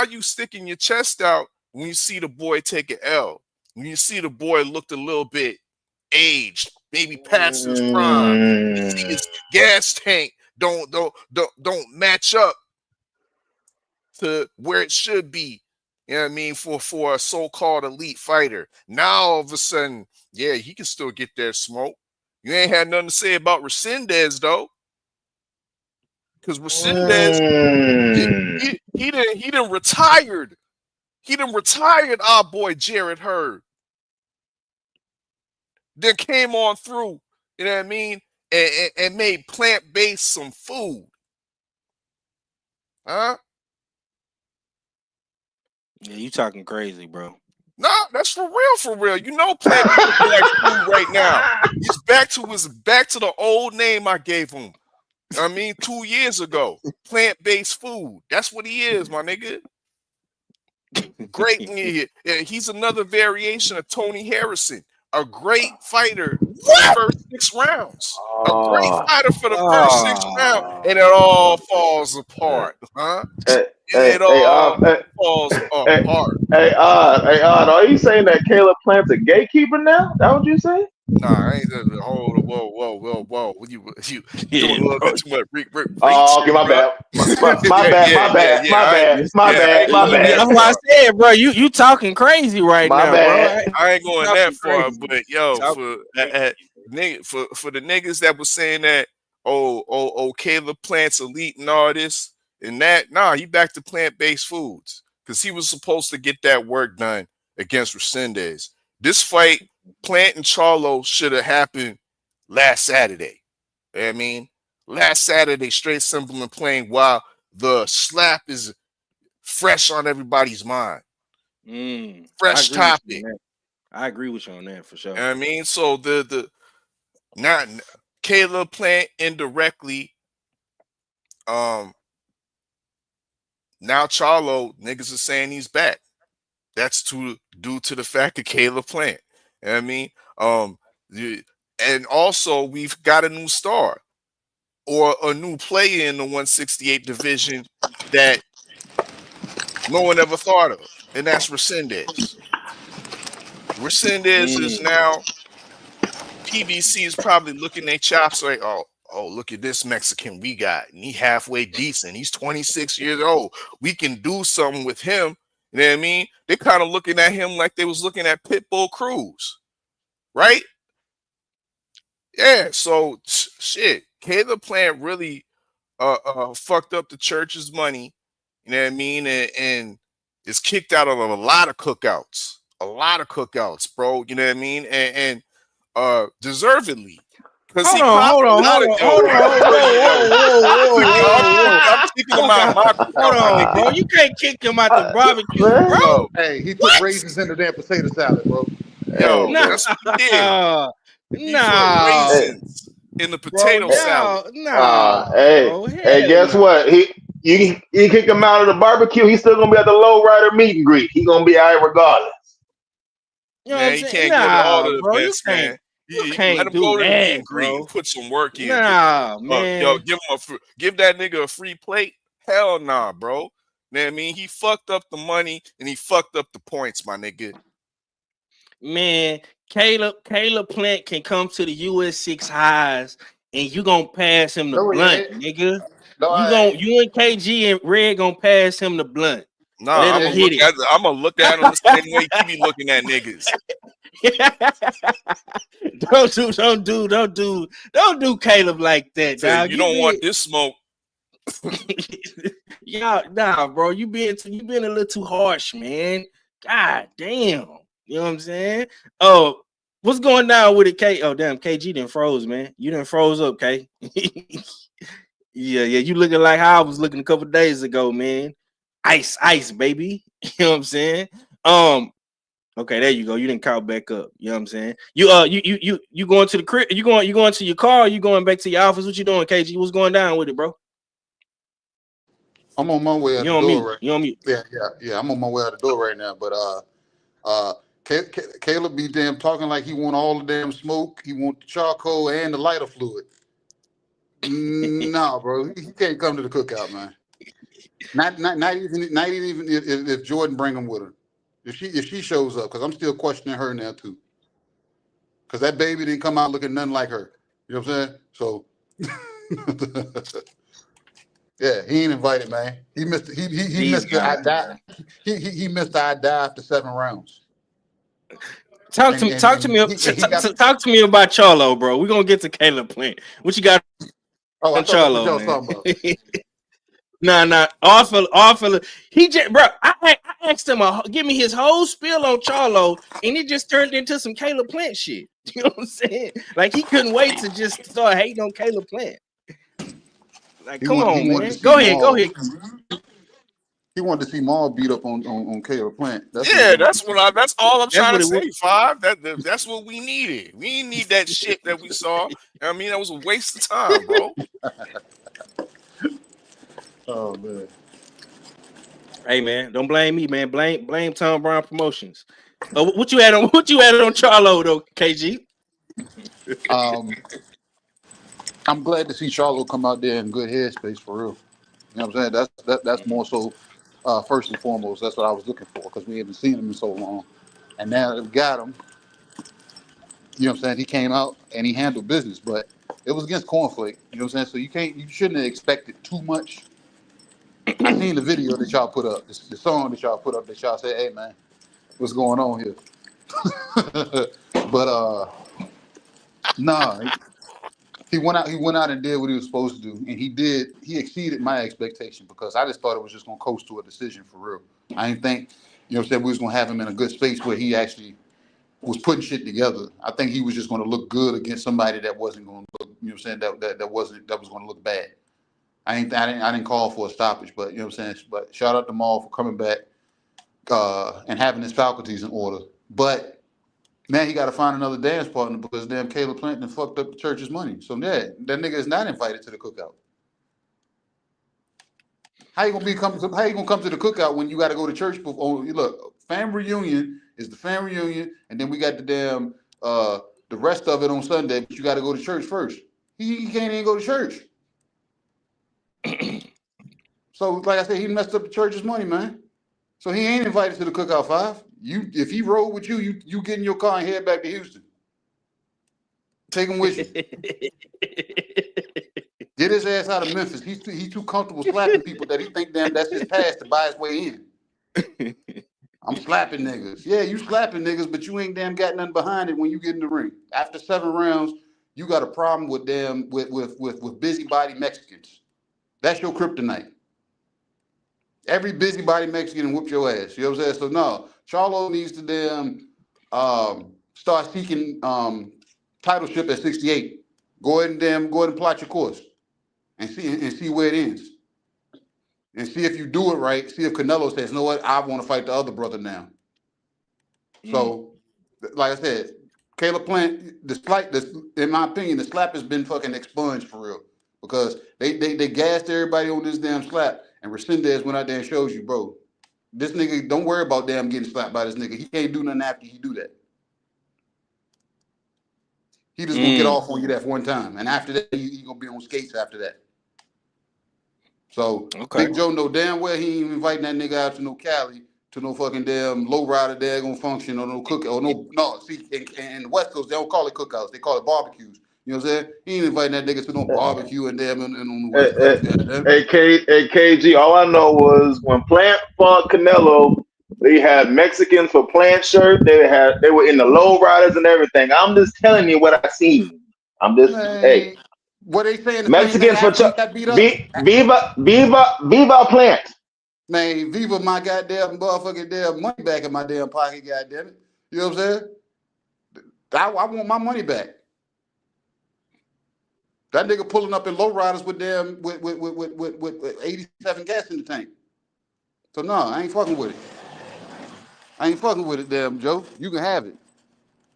you sticking your chest out when you see the boy take an L. When you see the boy looked a little bit aged, maybe past his prime. You see his gas tank don't match up to where it should be. You know what I mean? For a so-called elite fighter. Now all of a sudden, yeah, he can still get that smoke. You ain't had nothing to say about Resendiz though, because Resendiz he done retired. He done retired our boy Jared Hurd. Then came on through, you know what I mean, and made plant-based some food. Huh? Yeah, you talking crazy, bro. Nah, that's for real. You know, plant-based like food right now. He's back to the old name I gave him. I mean, 2 years ago. Plant-based food. That's what he is, my nigga. Great. Yeah, he's another variation of Tony Harrison. A great fighter for the first 6 rounds. A great fighter for the first 6 rounds. And it all falls apart. Huh? It all falls apart. Hey, are you saying that Caleb Plant's a gatekeeper now? That what you say? Nah, I ain't hold on. Whoa. You doing a little bit too much. Oh, okay, my bad. My bad. That's why I said, bro, you talking crazy right now, bro. I ain't going that far, but yo, for the niggas that was saying that, Caleb Plant's elite and all this and that, nah, he back to plant-based foods because he was supposed to get that work done against Resendiz. This fight, Plant and Charlo, should have happened last Saturday. You know what I mean? Last Saturday, straight, simple, and plain, while the slap is fresh on everybody's mind. Fresh topic. I agree with you on that for sure. You know what I mean? So not Caleb Plant indirectly, now Charlo, niggas are saying he's back. That's due to the fact of Caleb Plant. You know what I mean? And also we've got a new star or a new player in the 168 division that no one ever thought of, and that's Resendiz. Resendiz is now, PBC is probably looking at chops like, oh, look at this Mexican we got, and he halfway decent. He's 26 years old. We can do something with him. You know what I mean? They kind of looking at him like they was looking at Pitbull Cruz, right? Yeah. So shit, Caleb Plant really fucked up the church's money. You know what I mean? And is kicked out of a lot of cookouts, bro. You know what I mean? And deservedly. Hold on. I'm kicking him out. Hold on, bro. You can't kick him out the barbecue, bro. Hey, he put raisins in the damn potato salad, bro. Yo, that's what he did. He put raisins in the potato salad. Hey, guess what? You kick him out of the barbecue, he's still gonna be at the lowrider meet and greet. He's gonna be out regardless. You know Man, you can't go to all the events, man. You can't let him do go to the that, meet and greet bro. and put some work in. Man. Yo, give that nigga a free plate. Hell nah, bro. You know what I mean? He fucked up the money and he fucked up the points, my nigga. Man, Caleb Plant can come to the US6 highs and you gonna pass him the blunt, nigga. You and KG and Red gonna pass him the blunt. Nah, I'm gonna look at him the same way he be looking at niggas. Don't do Caleb like that, dog. You don't want this smoke. Nah, bro. You been a little too harsh, man. God damn. You know what I'm saying? Oh, what's going down with it, K? Oh, damn, KG done froze, man. You done froze up, K. Yeah. You looking like how I was looking a couple days ago, man. Ice, baby. You know what I'm saying? Okay, there you go. You didn't call back up. You know what I'm saying? You going to the crib? You going to your car? Or you going back to your office? What you doing, KG? What's going down with it, bro? I'm on my way out You the on door mute? right. You on mute? Yeah. I'm on my way out the door right now. But Caleb be damn talking like he want all the damn smoke. He want the charcoal and the lighter fluid. Nah, bro, he can't come to the cookout, man. Not even if Jordan bring him with her. If she shows up, because I'm still questioning her now too. Because that baby didn't come out looking nothing like her. You know what I'm saying? So yeah, he ain't invited, man. He missed the I die. He missed the I die after 7 rounds. Talk to me about Charlo, bro. We're gonna get to Caleb Plant. What you got on Charlo, that's what y'all talking about? Nah, awful. He just, bro. I asked him give me his whole spiel on Charlo, and it just turned into some Caleb Plant shit. You know what I'm saying? Like he couldn't wait to just start hating on Caleb Plant. Like, come on, man. Go ahead. He wanted to see Maul beat up on Caleb Plant. That's all I'm trying to say, Five. That's what we needed. We didn't need that shit that we saw. I mean, that was a waste of time, bro. Oh man. Hey man, don't blame me, man. Blame Tom Brown Promotions. What you had on Charlo though, KG? I'm glad to see Charlo come out there in good headspace for real. You know what I'm saying? That's more so first and foremost. That's what I was looking for because we haven't seen him in so long, and now that we got him. You know what I'm saying? He came out and he handled business, but it was against Cornflake. You know what I'm saying? So you shouldn't have expected too much. I seen the video that y'all put up, the song that y'all put up that y'all said, "Hey man, what's going on here?" But nah, he went out and did what he was supposed to do, and he exceeded my expectation because I just thought it was just gonna coast to a decision for real. I didn't think, you know what I'm saying, we was gonna have him in a good space where he actually was putting shit together. I think he was just gonna look good against somebody that wasn't gonna look, you know what I'm saying, that was gonna look bad. I didn't call for a stoppage, but you know what I'm saying. But shout out to Maul for coming back and having his faculties in order. But now he got to find another dance partner because damn Caleb Plant fucked up the church's money. So yeah, that nigga is not invited to the cookout. How you gonna come to the cookout when you got to go to church? Look, family reunion is the family reunion, and then we got the damn the rest of it on Sunday. But you got to go to church first. He can't even go to church. So, like I said, he messed up the church's money, man. So he ain't invited to the cookout 5. If he rolled with you, you get in your car and head back to Houston. Take him with you. Get his ass out of Memphis. He's too comfortable slapping people that he think damn that's his pass to buy his way in. I'm slapping niggas. Yeah, you slapping niggas, but you ain't damn got nothing behind it when you get in the ring. After 7 rounds, you got a problem with them with busybody Mexicans. That's your kryptonite. Every busybody Mexican whoop your ass. You know what I'm saying? So no, Charlo needs to damn start seeking titleship at 68. Go ahead and plot your course and see where it ends. And see if you do it right. See if Canelo says, "You know what? I want to fight the other brother now." So, like I said, Caleb Plant, in my opinion, the slap has been fucking expunged for real because they gassed everybody on this damn slap. And Resendiz went out there and shows you, bro, this nigga, don't worry about damn getting slapped by this nigga. He can't do nothing after he do that. He just gonna get off on you that one time. And after that, he gonna be on skates after that. So Big Joe know damn well he ain't even inviting that nigga out to no Cali, to no fucking damn low rider daggone function or no cookout or no. See, in the West Coast, they don't call it cookouts, they call it barbecues. You know what I'm saying? He ain't inviting that nigga to no barbecue and damn and on the West Coast. Hey, KG, all I know was when Plant fought Canelo, they had Mexicans for Plant shirt. They were in the low riders and everything. I'm just telling you what I seen. I'm just hey. What they saying? Mexicans for Viva Plant. Man, Viva my goddamn motherfucking damn money back in my damn pocket, goddamn it. You know what I'm saying? I want my money back. That nigga pulling up in lowriders with 87 gas in the tank. So no, I ain't fucking with it. I ain't fucking with it, damn Joe. You can have it.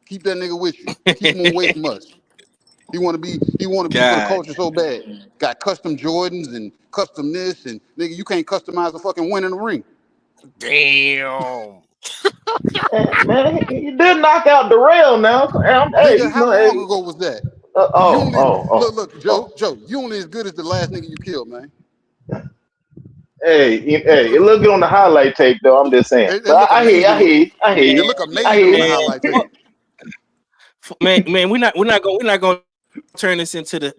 Keep that nigga with you. Keep him away from us. He want to be for the God, culture so bad. Got custom Jordans and custom this and nigga, you can't customize a fucking win in the ring. Damn. Man, he did knock out Darrell now. Hey, Nigga, you how know, long hey, ago was that? uh, You oh, only oh, oh, look, oh. Joe, you only as good as the last nigga you killed, man. Hey, it look good on the highlight tape though. I'm just saying. It But look I amazing. hear you. I hear It you. look I hear amazing on the you. man, highlight tape. man, we're not gonna turn this into the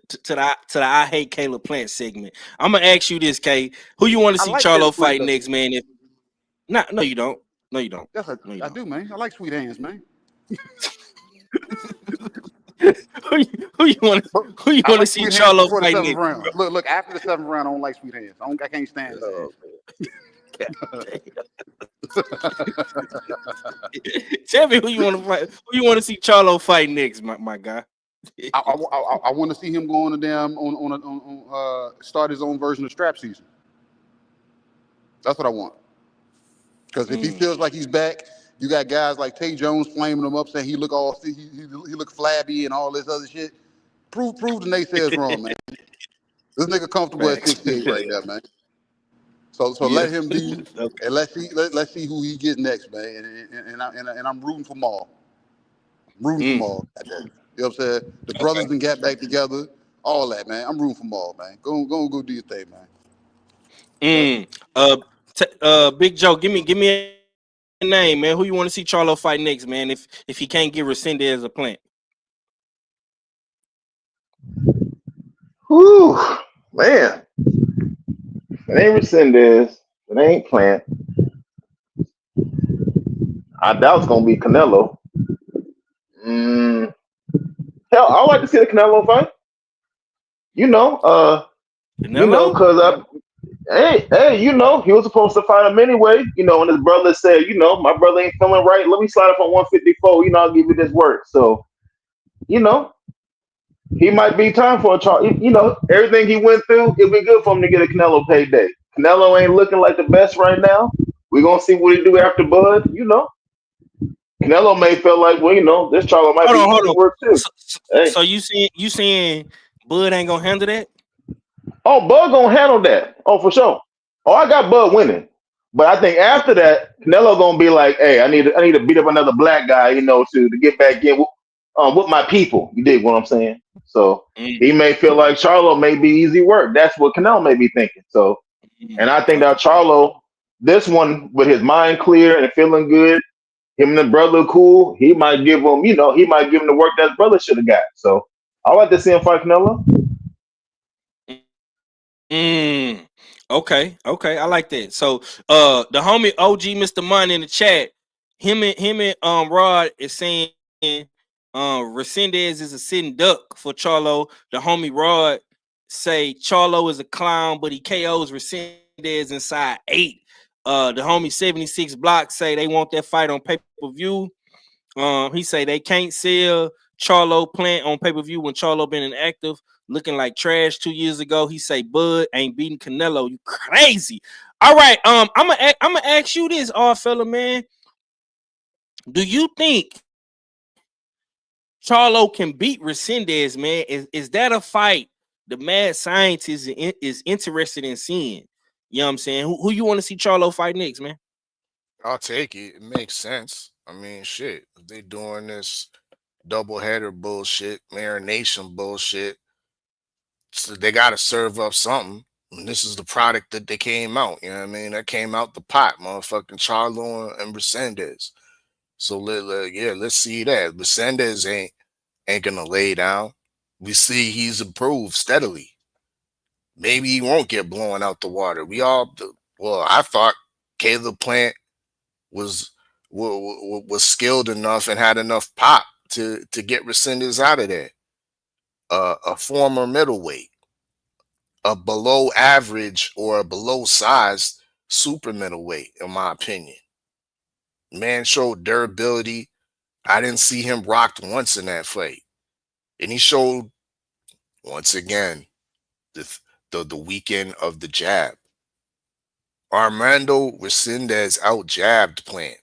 I hate Caleb Plant segment. I'm gonna ask you this, K. Who you want to I see like Caleb Charlo Plant fight though. next, man? If not, no, you don't. No, you don't. No, you I don't. do, man. I like sweet hands, man. Who you want? But Who you I want to like see sweet hands Charlo before the fight seventh next? round. Look, after the seventh round, I don't like sweet hands. I can't stand his Oh, ass. tell me who you want to fight. Who you want to see Charlo fight next, my guy? I want to see him go on a damn start his own version of strap season. That's what I want. Because if he feels like he's back, you got guys like Tay Jones flaming him up, saying he look all he look flabby and all this other shit. Prove the naysayers wrong, man. This nigga comfortable at Facts. 68 right now, man. So Yeah. let him be, Okay. and let's see who he gets next, man. And I'm rooting for Maul. I'm rooting for Maul. Goddamn. You know what I'm saying? The brothers Okay. done got back together, all that, man. I'm rooting for Maul, man. Go do your thing, man. Big Joe, give me a name, man. Who you want to see Charlo fight next, man? If he can't get Resendiz as a Plant. Whew, man. It ain't Resendez. It ain't Plant. I doubt it's gonna be Canelo. Hell, I like to see the Canelo fight. Canelo? Cause hey, he was supposed to fight him anyway. And his brother said, my brother ain't feeling right. Let me slide up on 154. I'll give you this work. So, he might be time for a trial. Everything he went through, it'll be good for him to get a Canelo payday. Canelo ain't looking like the best right now. We're gonna see what he do after Bud. Canelo may feel like, this Charlo might be Hold easy on. work too. So you saying Bud ain't gonna handle that? Oh, Bud gonna handle that. Oh, for sure. Oh, I got Bud winning. But I think after that, Canelo gonna be like, hey, I need to beat up another black guy, to get back in with my people. You dig what I'm saying? So he may feel like Charlo may be easy work. That's what Canelo may be thinking. So, and I think that Charlo, this one with his mind clear and feeling good, him and the brother cool, he might give him, the work that his brother should have got. So I like to see him fight Canelo. Okay, I like that. So the homie OG Mr. Money in the chat, him and Rod is saying Resendez is a sitting duck for Charlo. The homie Rod say Charlo is a clown, but he KOs Resendez inside 8. The homie 76 Block say they want that fight on pay-per-view. He say they can't sell Charlo Plant on pay-per-view when Charlo been inactive, looking like trash 2 years ago. He say Bud ain't beating Canelo. You crazy. All right. I'm gonna ask you this, fella, man. Do you think Charlo can beat Resendez, man? Is that a fight the mad scientist is interested in seeing? You know what I'm saying? Who you want to see Charlo fight next, man? I'll take it. It makes sense. I mean, shit. If they doing this double header bullshit, marination bullshit, so they got to serve up something. And this is the product that they came out. You know what I mean? That came out the pot, motherfucking Charlo and Resendez. So let's see that. Resendez ain't gonna lay down. We see he's improved steadily. Maybe he won't get blown out the water. I thought Caleb Plant was skilled enough and had enough pop to get Resendez out of there. A former middleweight, a below average or a below sized super middleweight, in my opinion. Man showed durability. I didn't see him rocked once in that fight, and he showed once again the weekend of the jab. Armando Resendiz out jabbed Plant.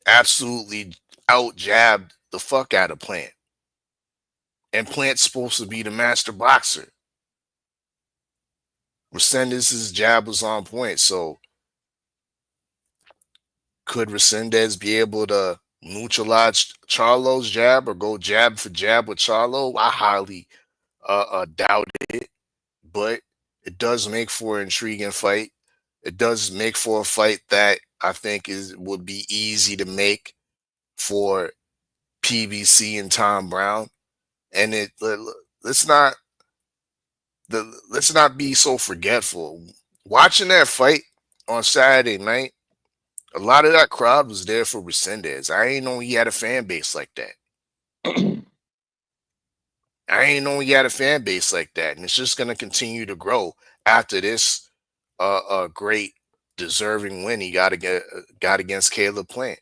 absolutely out jabbed the fuck out of Plant. And Plant's supposed to be the master boxer. Resendez's jab was on point. So could Resendez be able to neutralize Charlo's jab or go jab for jab with Charlo? I highly doubt it, but it does make for an intriguing fight. It does make for a fight that I think would be easy to make for PBC and Tom Brown. And let's not be so forgetful. Watching that fight on Saturday night, a lot of that crowd was there for Resendez. I ain't know he had a fan base like that. And it's just gonna continue to grow after this great deserving win he got against Caleb Plant.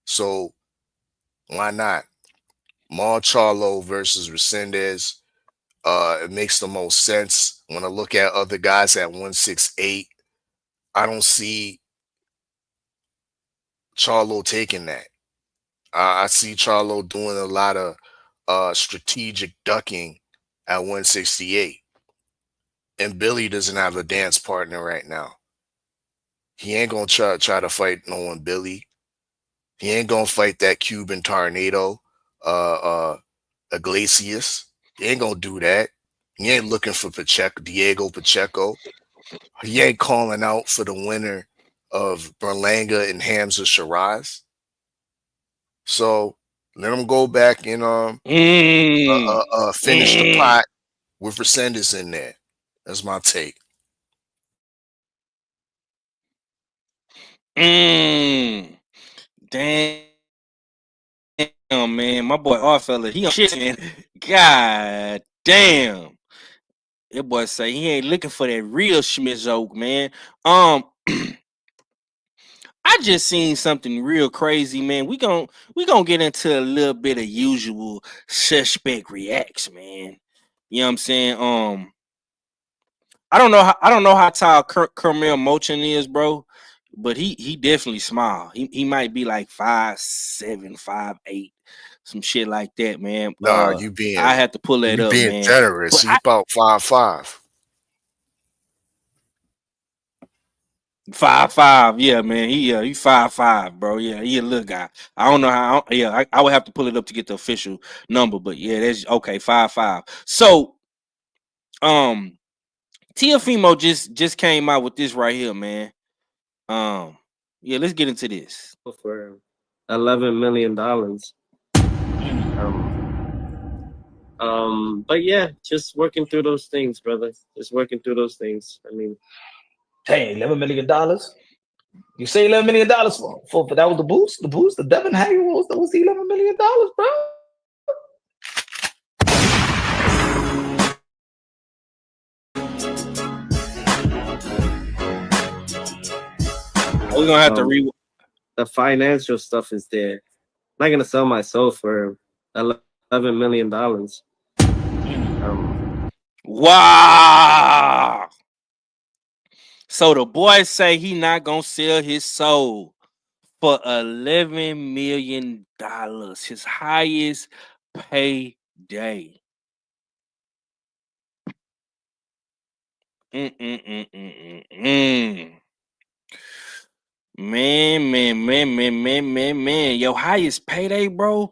So why not? Maul Charlo versus Resendez. It makes the most sense. When I look at other guys at 168, I don't see Charlo taking that. I see Charlo doing a lot of strategic ducking at 168. And Billy doesn't have a dance partner right now. He ain't gonna try to fight no one Billy. He ain't gonna fight that Cuban tornado, Iglesias. He ain't gonna do that. He ain't looking for Diego Pacheco. He ain't calling out for the winner of Berlanga and Hamza Shiraz. So let him go back and finish the pot with Resendez in there. That's my take. Damn, man. My boy R-Fella, he on shit, man. God damn. That boy say he ain't looking for that real Schmizoke, man. I just seen something real crazy, man. We gon' get into a little bit of usual suspect reacts, man. You know what I'm saying? I don't know how tall Kermel Mochin is, bro, but he definitely small. He might be like 5'7", 5'8", some shit like that, man. Nah, I had to pull that up, being man. generous. He about 5'5". 5'5", yeah, man. He 5'5", bro. Yeah, he a little guy. I don't know how. Yeah, I would have to pull it up to get the official number, but yeah, that's okay. 5'5". So, Teofimo just came out with this right here, man. Yeah, let's get into this. For $11 million. But yeah, just working through those things, brother. Just working through those things. I mean, hey, $11 million. You say $11 million for that was the boost, the Devin Hagler was the $11 million, bro. We're gonna have to read. The financial stuff is there. I'm not gonna sell my soul for $11 million. Wow. So the boy say he not gonna sell his soul for $11 million, his highest payday. Man. Your highest payday, bro.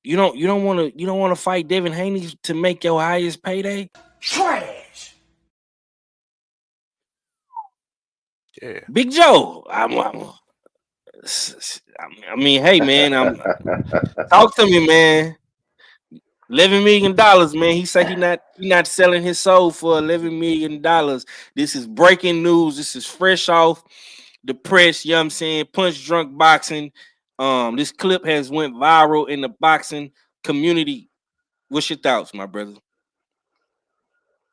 You don't want to fight Devin Haney to make your highest payday? Trash. Yeah. Big Joe. I mean, hey man, talk to me, man. $11 million, man. He said he not selling his soul for $11 million. This is breaking news. This is fresh off the press. You know what I'm saying? Punch Drunk Boxing. This clip has went viral in the boxing community. What's your thoughts, my brother?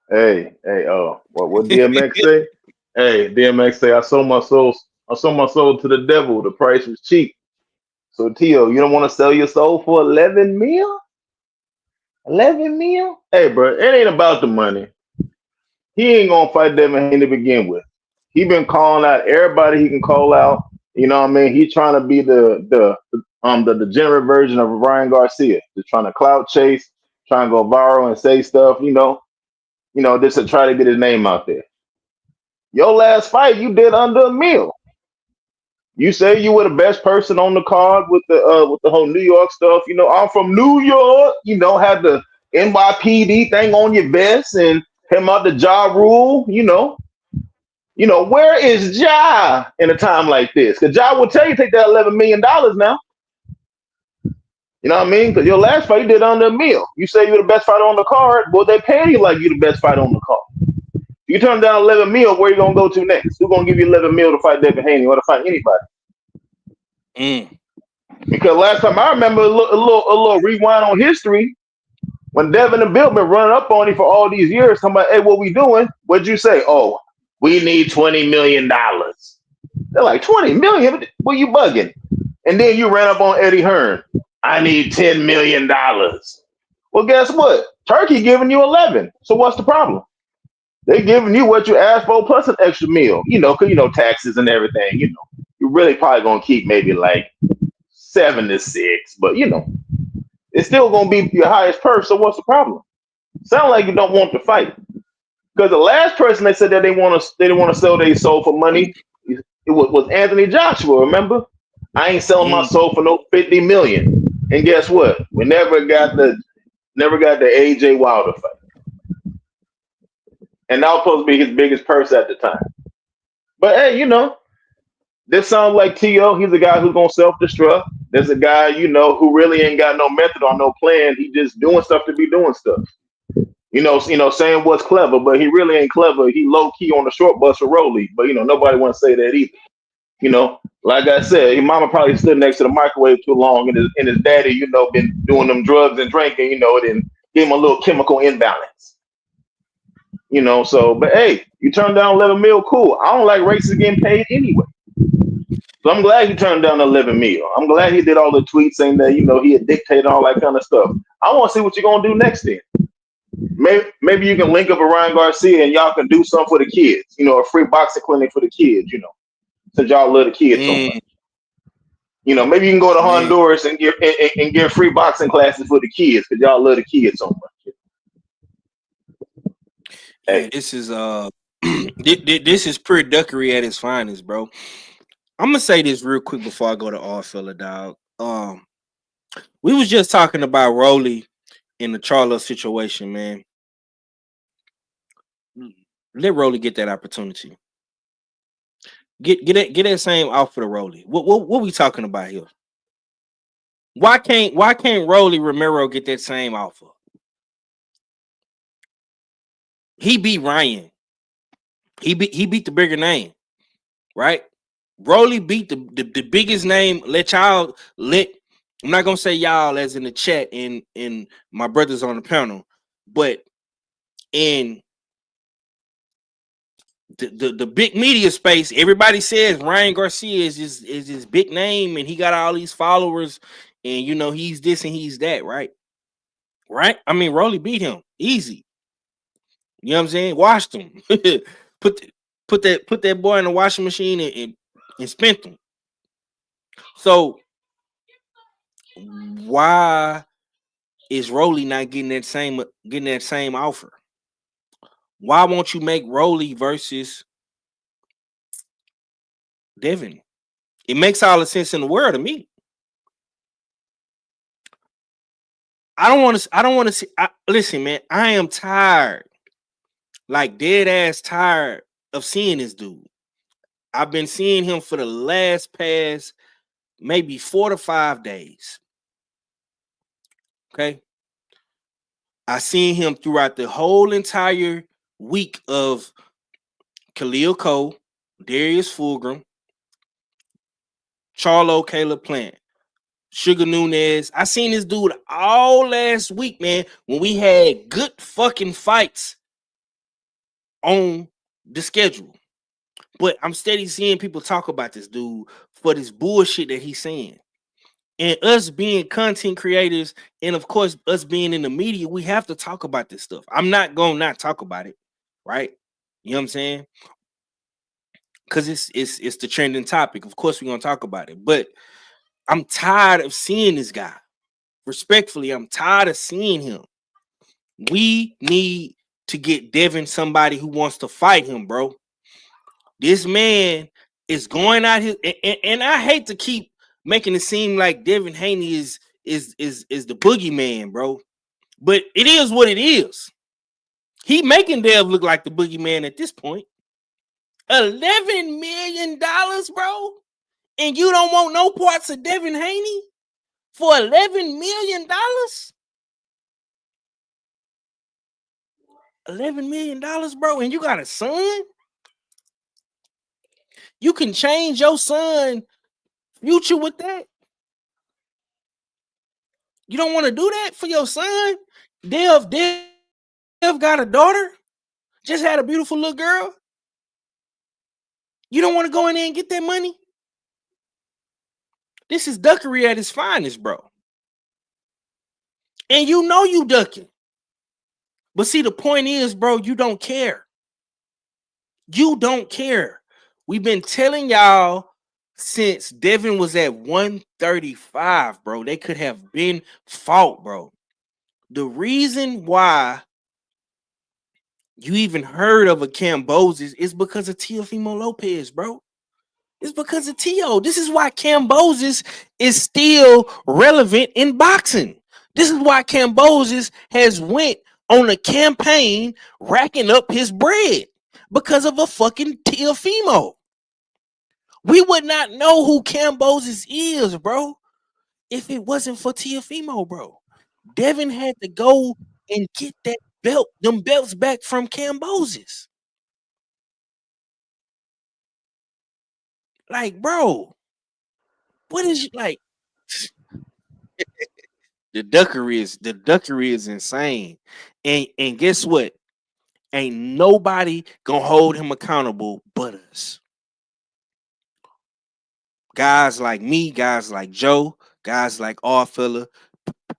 Hey, what DMX say? Hey, DMX say, I sold my soul to the devil. The price was cheap. So Tio, you don't want to sell your soul for 11 mil? 11 mil? Hey, bro, it ain't about the money. He ain't gonna fight Devin Haney to begin with. He been calling out everybody he can call out. You know what I mean? He's trying to be the degenerate version of Ryan Garcia, just trying to clout chase, trying to go viral and say stuff, just to try to get his name out there. Your last fight, you did under a meal. You say you were the best person on the card with the whole New York stuff. I'm from New York. Had the NYPD thing on your vest and him out the Ja Rule. Where is Ja in a time like this? Because Ja will tell you take that $11 million now. You know what I mean? Because your last fight you did under a meal. You say you're the best fighter on the card, well, they paying you like you're the best fighter on the card. You turn down 11 mil, where you gonna go to next? Who's gonna give you 11 mil to fight Devin Haney or to fight anybody? Because last time I remember a little rewind on history when Devin and Bill been running up on him for all these years, talking about, hey, what we doing? What'd you say? Oh, we need $20 million. They're like, 20 million? Well, you bugging. And then you ran up on Eddie Hearn. I need $10 million. Well, guess what? Turkey giving you 11. So what's the problem? They giving you what you asked for plus an extra meal, because taxes and everything. You're really probably gonna keep maybe like 7 to 6, but it's still gonna be your highest purse. So what's the problem? Sound like you don't want to fight, because the last person they said that they didn't want to sell their soul for money. It was Anthony Joshua. Remember, I ain't selling my soul for no 50 million. And guess what? We never got the AJ Wilder fight. And that was supposed to be his biggest purse at the time. But hey, this sounds like T.O. He's a guy who's gonna self-destruct. There's a guy, who really ain't got no method or no plan. He just doing stuff to be doing stuff. Saying what's clever, but he really ain't clever. He low key on the short bus for Rolly, but nobody want to say that either. Like I said, your mama probably stood next to the microwave too long, and his daddy, been doing them drugs and drinking, it and gave him a little chemical imbalance. But hey, you turned down 11 mil, cool. I don't like races getting paid anyway. So I'm glad he turned down 11 mil. I'm glad he did all the tweets saying that, he had dictated all that kind of stuff. I want to see what you're going to do next then. Maybe you can link up with Ryan Garcia and y'all can do something for the kids, a free boxing clinic for the kids, since y'all love the kids so much. Maybe you can go to Honduras and give free boxing classes for the kids because y'all love the kids so much. Hey, this is this is pure duckery at its finest, bro. I'm gonna say this real quick before I go to all fella dog. We was just talking about Rolly in the Charlo situation, man. Let Rolly get that opportunity. Get that same offer to Rolly. What we talking about here? Why can't Rolly Romero get that same offer? He beat Ryan. He beat the bigger name, right? Rolly beat the biggest name. I'm not gonna say y'all as in the chat and my brothers on the panel, but in the big media space, everybody says Ryan Garcia is his big name and he got all these followers and he's this and he's that, right? Right? I mean, Rolly beat him easy. You know what I'm saying? Washed him. put that boy in the washing machine and spent him. So why is Rolly not getting that same offer? Why won't you make Rolly versus Devin? It makes all the sense in the world to me. I don't want to see. Listen, man, I am tired, like dead ass tired of seeing this dude. I've been seeing him for the past maybe 4 to 5 days. Okay. I seen him throughout the whole entire week of Khalil Cole, Darius Fulgham, Charlo, Caleb Plant, Sugar Nunez. I seen this dude all last week, man, when we had good fucking fights on the schedule. But I'm steady seeing people talk about this dude for this bullshit that he's saying. And us being content creators, and of course, us being in the media, we have to talk about this stuff. I'm not going to not talk about it, right? You know what I'm saying? because it's the trending topic. Of course, we're gonna talk about it, but I'm tired of seeing this guy. Respectfully, I'm tired of seeing him. We need to get Devin somebody who wants to fight him, bro. This man is going out here, and I hate to keep making it seem like Devin Haney is the boogeyman, bro. But it is what it is. He making Dev look like the boogeyman at this point. $11 million, bro, and you don't want no parts of Devin Haney for $11 million. $11 million, bro, and you got a son. You can change your son future with that. You don't want to do that for your son. Dev got a daughter. Just had a beautiful little girl. You don't want to go in there and get that money? This is duckery at its finest, bro. And you know you ducking. But see, the point is, bro, you don't care. You don't care. We've been telling y'all since Devin was at 135, bro. They could have been fought, bro. The reason why you even heard of a Cambosis is because of Teofimo Lopez, bro. It's because of Tio. This is why Cambosis is still relevant in boxing. This is why Cambosis has went on a campaign racking up his bread because of a fucking Teofimo. We would not know who Cambosis is, bro, if it wasn't for Teofimo, bro. Devin had to go and get that belt, them belts back from Cambosis. Like, bro, what is like? The duckery is insane. And guess what? Ain't nobody gonna hold him accountable but us. Guys like me, guys like Joe, guys like Fella,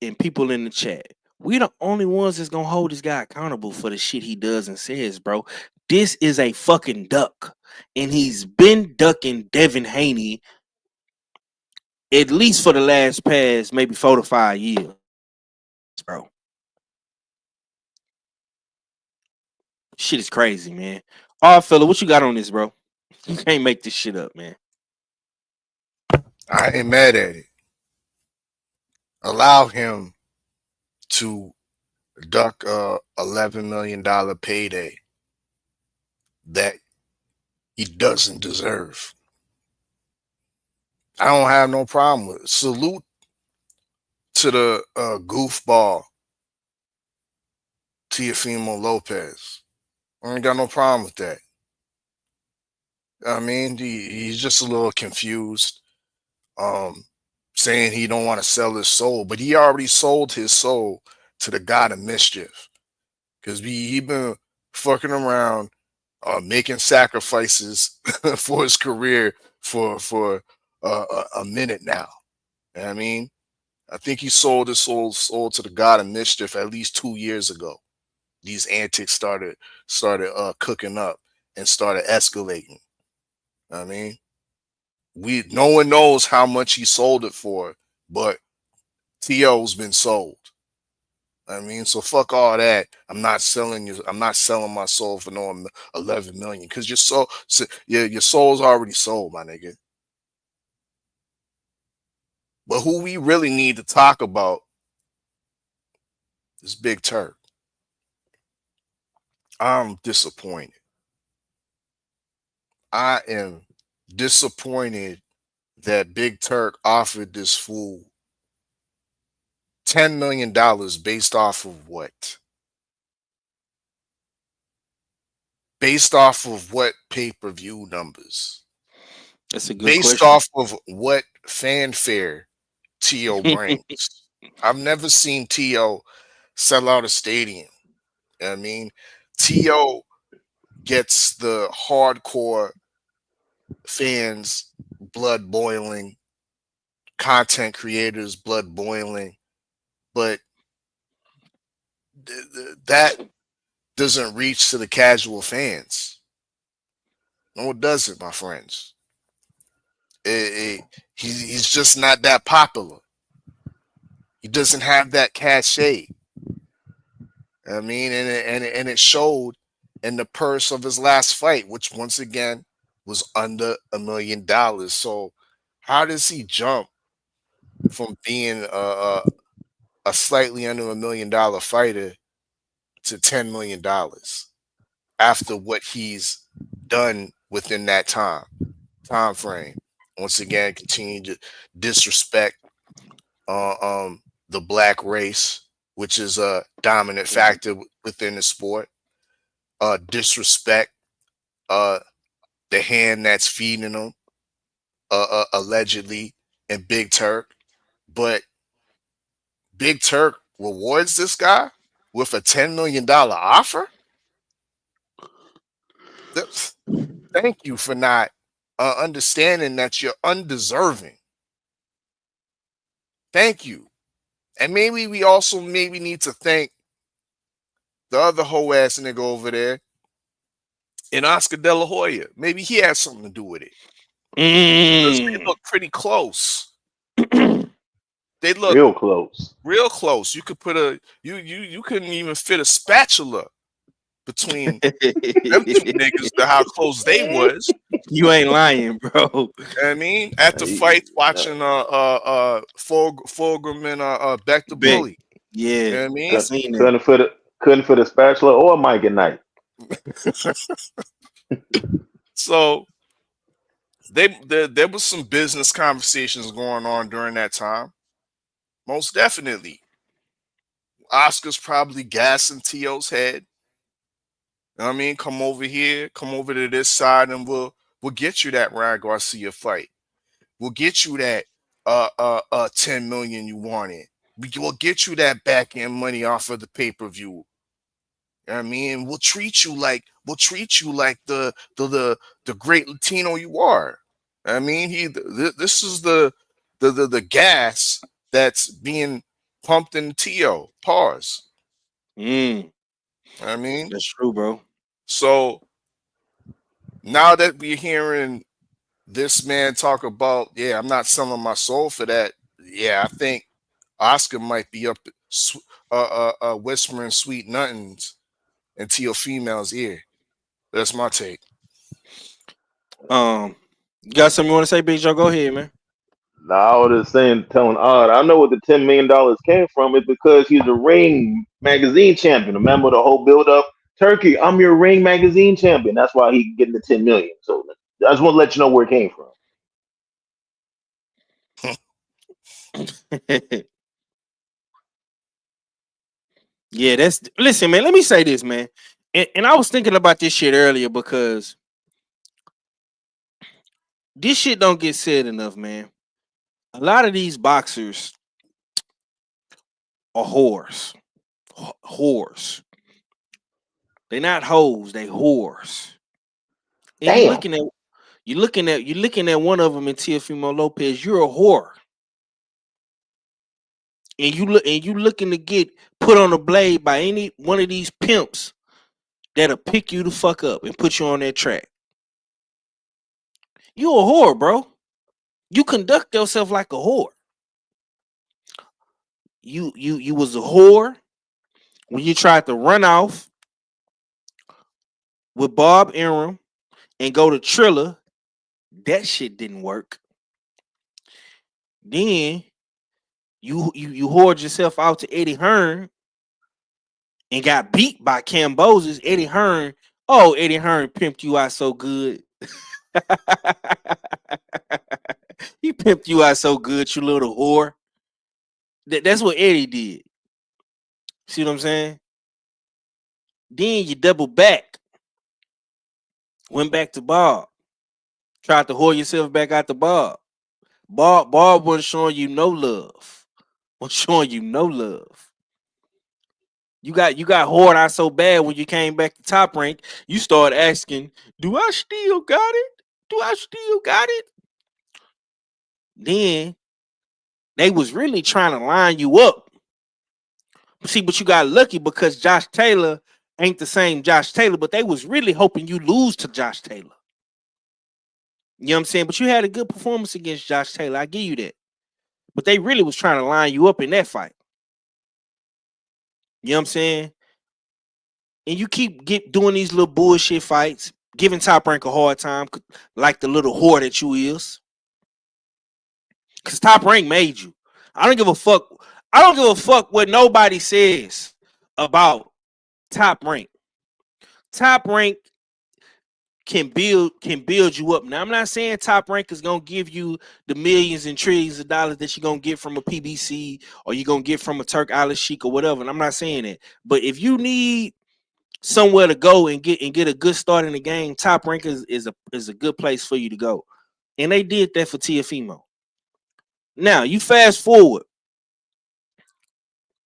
and people in the chat. We the only ones that's gonna hold this guy accountable for the shit he does and says, bro. This is a fucking duck. And he's been ducking Devin Haney at least for the last past maybe 4 to 5 years, bro. Shit is crazy, man. Fella, what you got on this, bro? You can't make this shit up, man. I ain't mad at it. Allow him to duck a $11 million payday that he doesn't deserve. I don't have no problem with it. Salute to the goofball Teofimo Lopez. I ain't got no problem with that. I mean, he's just a little confused, saying he don't want to sell his soul, but he already sold his soul to the God of mischief, because he been fucking around, making sacrifices for his career for a minute now. You know what I mean, I think he sold his soul to the God of mischief at least 2 years ago. These antics started cooking up and started escalating. I mean, no one knows how much he sold it for, but T.O.'s been sold. I mean, so fuck all that. I'm not selling my soul for no 11 million, because your soul's already sold, my nigga. But who we really need to talk about is Big Turk. I'm disappointed. I am disappointed that Big Turk offered this fool $10 million based off of what? Based off of what pay-per-view numbers? That's a good based question. off of what fanfare T.O. brings. I've never seen T.O. sell out a stadium. I mean, T.O. gets the hardcore fans blood boiling, content creators blood boiling, but that doesn't reach to the casual fans. No, it doesn't, my friends. He's just not that popular. He doesn't have that cachet. I mean, and it showed in the purse of his last fight, which once again was under $1 million. So how does he jump from being a slightly under $1 million fighter to $10 million after what he's done within that time frame? Once again, continue to disrespect the black race, which is a dominant factor within the sport. Disrespect the hand that's feeding them, allegedly, and Big Turk. But Big Turk rewards this guy with a $10 million offer. Thank you for not understanding that you're undeserving. Thank you. And maybe we also need to thank the other hoe ass nigga over there and Oscar De La Hoya. Maybe he had something to do with it. Because they look pretty close. They look real close. Real close. You could put you couldn't even fit a spatula between them two niggas to how close they was. You ain't lying, bro. You know what I mean, at the fight, watching Fulgham and Beck the Bully. Yeah, you know what I mean, couldn't fit a spatula or a mic at night. So there was some business conversations going on during that time. Most definitely, Oscar's probably gassing T.O.'s head. You know what I mean? Come over here, come over to this side, and we'll get you that Ryan Garcia fight. We'll get you that 10 million you wanted. We'll get you that back end money off of the pay-per-view. You know what I mean? We'll treat you like the great Latino you are. I mean, this is the gas that's being pumped in T.O. Pause. I mean, that's true, bro. So now that we're hearing this man talk about, yeah, I'm not selling my soul for that. Yeah, I think Oscar might be up whispering sweet nothings into your female's ear. That's my take. You got something you want to say, Big Joe? Go ahead, man. No, I was just saying, telling Odd, I know what the $10 million came from. It's because he's a Ring magazine champion. Remember the whole build-up? Turkey, I'm your Ring magazine champion. That's why he getting the $10 million. So I just want to let you know where it came from. Yeah, listen, man. Let me say this, man. And I was thinking about this shit earlier because this shit don't get said enough, man. A lot of these boxers are whores. Whores. They're not hoes, they whores. And you're looking at one of them in Teofimo Lopez. You're a whore. And you looking to get put on a blade by any one of these pimps that'll pick you the fuck up and put you on that track. You a whore, bro. You conduct yourself like a whore. You was a whore when you tried to run off with Bob Arum and go to Triller. That shit didn't work. Then you whored yourself out to Eddie Hearn and got beat by Cambosis. Eddie Hearn pimped you out so good. He pimped you out so good, you little whore. That's what Eddie did. See what I'm saying? Then you double back. Went back to Bob. Tried to whore yourself back out to Bob. Bob wasn't showing you no love. Was showing you no love. You got whored out so bad when you came back to Top Rank, you started asking, do I still got it? Do I still got it? Then they was really trying to line you up. See, but you got lucky because Josh Taylor ain't the same Josh Taylor, but they was really hoping you lose to Josh Taylor. You know what I'm saying? But you had a good performance against Josh Taylor. I give you that. But they really was trying to line you up in that fight. You know what I'm saying? And you keep doing these little bullshit fights, giving Top Rank a hard time, like the little whore that you is. Because Top Rank made you. I don't give a fuck. I don't give a fuck what nobody says about Top Rank. Top Rank can build you up. Now, I'm not saying Top Rank is gonna give you the millions and trillions of dollars that you're gonna get from a PBC or you're gonna get from a Turk Al-Sheikh or whatever. And I'm not saying that. But if you need somewhere to go and get a good start in the game, Top Rank is a good place for you to go. And they did that for Teofimo. Now you fast forward,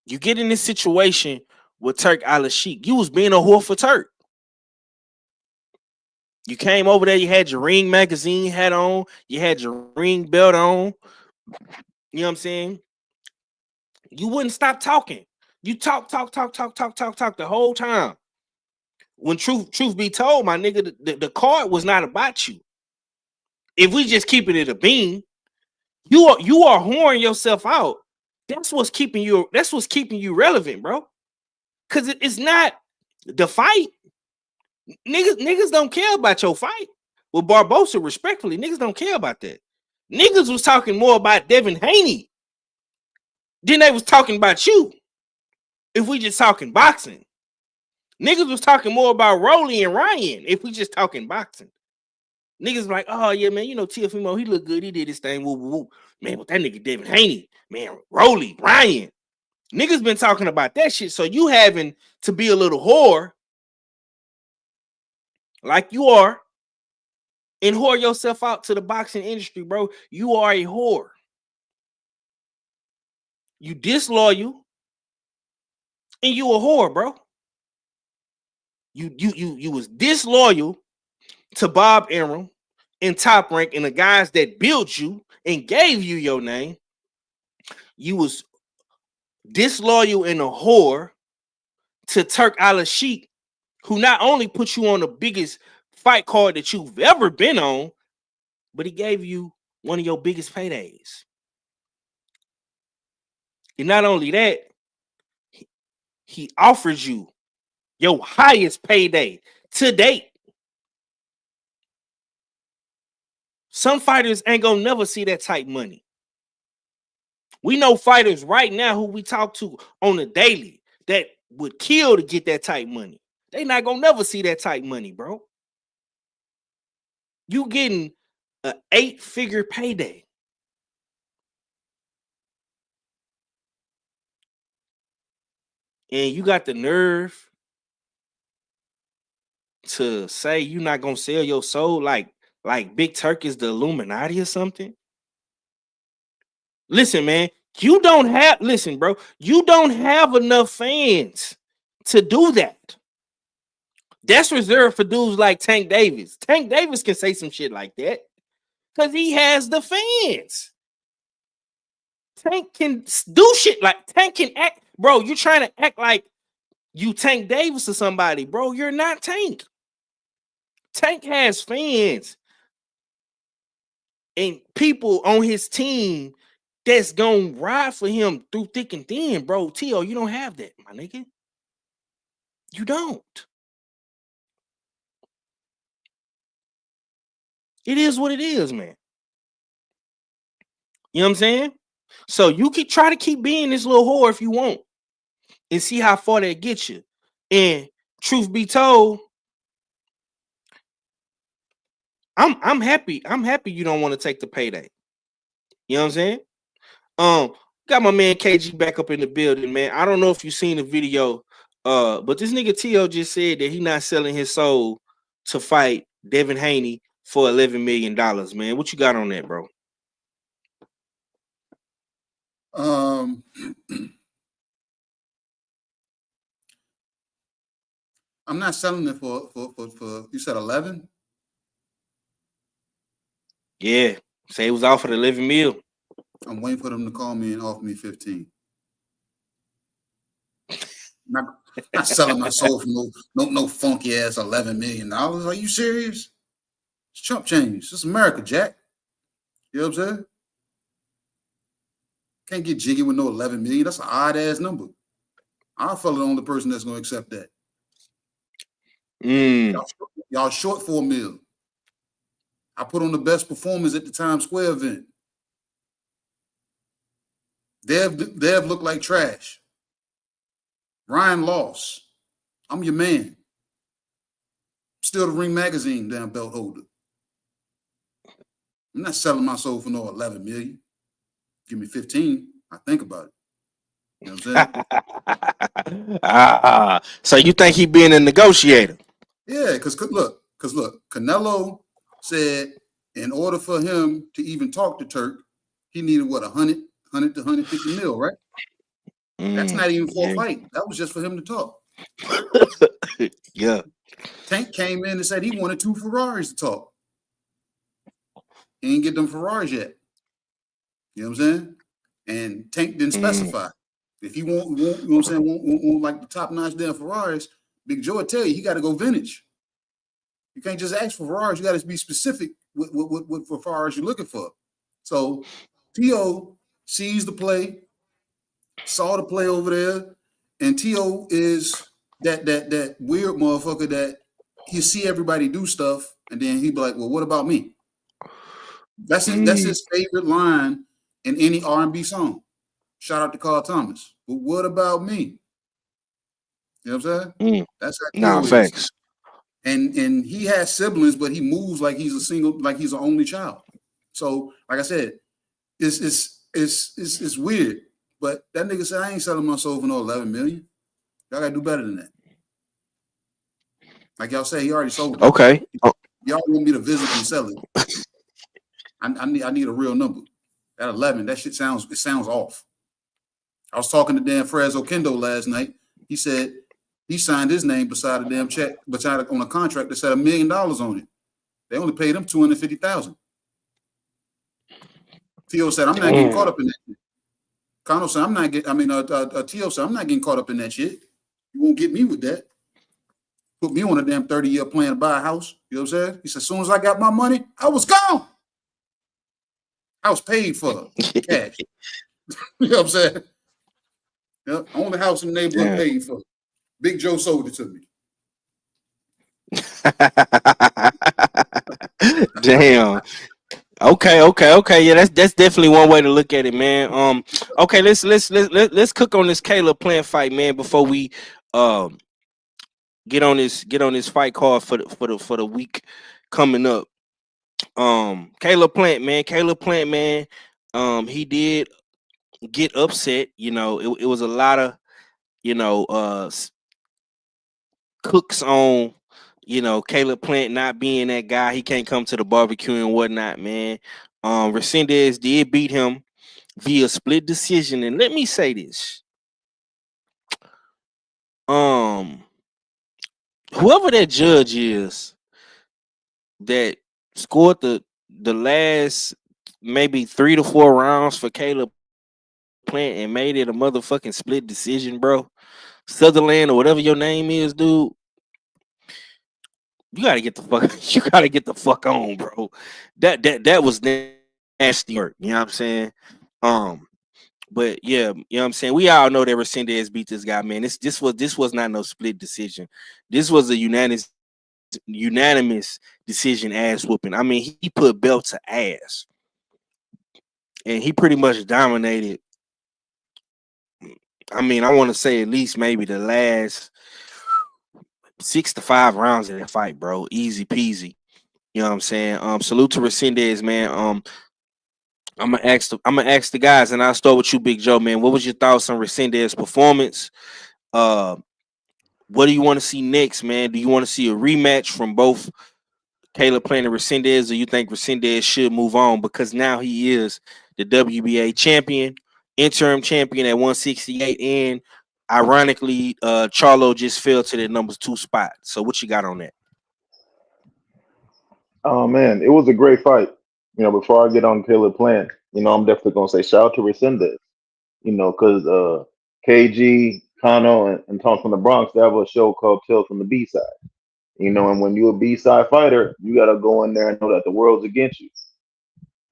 you get in this situation with Turk Al-Sheikh. You was being a whore for Turk. You came over there, you had your ring magazine hat on, you had your ring belt on. You know what I'm saying? You wouldn't stop talking. You talk the whole time. When truth be told, my nigga, the card was not about you. If we just keeping it a bean, you are whoring yourself out. That's what's keeping you relevant, bro. Cause it's not the fight. Niggas don't care about your fight. With Barbosa, respectfully, niggas don't care about that. Niggas was talking more about Devin Haney than they was talking about you. If we just talking boxing. Niggas was talking more about Rolly and Ryan if we just talking boxing. Niggas like, oh yeah, man, you know Teofimo, he look good. He did his thing. Woo, woo, woo. Man, with that nigga Devin Haney, man, Rolly, Ryan. Niggas been talking about that shit. So you having to be a little whore like you are and whore yourself out to the boxing industry, bro. You are a whore. You disloyal and you a whore, bro. You was disloyal to Bob Arum and Top Rank and the guys that built you and gave you your name. You was disloyal and a whore to Turk Al-Sheikh, who not only put you on the biggest fight card that you've ever been on, but he gave you one of your biggest paydays. And not only that, he offers you your highest payday to date. Some fighters ain't gonna never see that type money. We know fighters right now who we talk to on a daily that would kill to get that type money. They not gonna never see that type money, bro. You getting an 8-figure payday. And you got the nerve to say you're not gonna sell your soul like Big Turk is the Illuminati or something. Listen, man, you don't have enough fans to do that. That's reserved for dudes like Tank Davis. Tank Davis can say some shit like that because he has the fans. Tank can do shit like Tank can act, bro. You're trying to act like you Tank Davis or somebody, bro. You're not Tank. Tank has fans and people on his team that's gonna ride for him through thick and thin, bro. T.O., you don't have that, my nigga. You don't. It is what it is, man. You know what I'm saying? So you can try to keep being this little whore if you want and see how far that gets you. And truth be told, I'm happy. I'm happy you don't want to take the payday. You know what I'm saying? Got my man KG back up in the building, man. I don't know if you've seen the video, but this nigga T.O. just said that he not selling his soul to fight Devin Haney for $11 million, man. What you got on that, bro? I'm not selling it for you said 11? Yeah. Say it was offered 11 mil. I'm waiting for them to call me and offer me 15. Not selling my soul for no funky ass $11 million. Are you serious? It's chump change. It's America, Jack. You know what I'm saying? Can't get jiggy with no 11 million. That's an odd ass number. I'll follow the only person that's gonna accept that. Y'all short 4 mil. I put on the best performance at the Times Square event. Dev looked like trash. Ryan lost. I'm your man. Still the Ring Magazine damn belt holder. I'm not selling my soul for no 11 million. Give me 15. I think about it. You know what I'm saying? So you think he being a negotiator? Yeah, because look, Canelo said in order for him to even talk to Turk, he needed what, 100 to 150 mil, right? That's not even for a fight. That was just for him to talk. Yeah. Tank came in and said he wanted 2 Ferraris to talk. He ain't get them Ferraris yet. You know what I'm saying? And Tank didn't specify. If he won't, you know what I'm saying, won't like the top-notch damn Ferraris, Big Joe will tell you, he got to go vintage. You can't just ask for Ferraris. You got to be specific with what Ferraris you're looking for. So T.O. sees the play, saw the play over there, and T.O. is that weird motherfucker that you see everybody do stuff, and then he be like, well, what about me? That's his favorite line in any R&B song. Shout out to Carl Thomas. But what about me? You know what I'm saying? That's how T.O. facts. is. And he has siblings, but he moves like he's an only child. So, like I said, it's weird. But that nigga said, I ain't selling my soul for no 11 million. Y'all gotta do better than that. Like y'all say, he already sold it. Okay. Y'all want me to visibly sell it. I need a real number. At 11, that shit sounds off. I was talking to Dan Fresno Kendo last night. He said he signed his name beside a damn check, beside on a contract that said $1 million on it. They only paid him $250,000. T.O. said, I'm not getting caught up in that shit. Kano said, T.O. said, I'm not getting caught up in that shit. You won't get me with that. Put me on a damn 30-year plan to buy a house. You know what I'm saying? He said, as soon as I got my money, I was gone. I was paid for cash. You know what I'm saying? Yeah, only house in the neighborhood paid for. Big Joe sold it to me. Damn. Okay. Yeah, that's definitely one way to look at it, man. Okay, let's cook on this Caleb Plant fight, man, before we get on this fight card for the week coming up. Caleb Plant, man. He did get upset. You know, it was a lot of, cooks on, Caleb Plant not being that guy. He can't come to the barbecue and whatnot, man. Resendiz did beat him via split decision. And let me say this. Whoever that judge is that scored the last maybe 3 to 4 rounds for Caleb Plant and made it a motherfucking split decision, bro. Sutherland or whatever your name is, dude. You gotta get the fuck on, bro. That was nasty work. You know what I'm saying? But yeah, you know what I'm saying? We all know that Resendiz beat this guy, man. This was not no split decision. This was a unanimous decision ass whooping. I mean, he put belt to ass. And he pretty much dominated. I mean, I want to say at least maybe the last 6 to 5 rounds of that fight, bro. Easy peasy. You know what I'm saying? Salute to Resendiz, man. I'm gonna ask the guys, and I'll start with you, Big Joe, man. What was your thoughts on Resendiz's performance? What do you want to see next, man? Do you want to see a rematch from both Caleb Plant and Resendiz, or you think Resendiz should move on because now he is the WBA champion, interim champion at 168, and ironically, Charlo just fell to the number 2 spot. So what you got on that? Oh man, it was a great fight. You know, before I get on Caleb Plant, I'm definitely gonna say shout out to Resendiz. Because KG, Kano, and Tom from the Bronx, they have a show called Tales from the B-Side. And when you're a B-side fighter, you gotta go in there and know that the world's against you.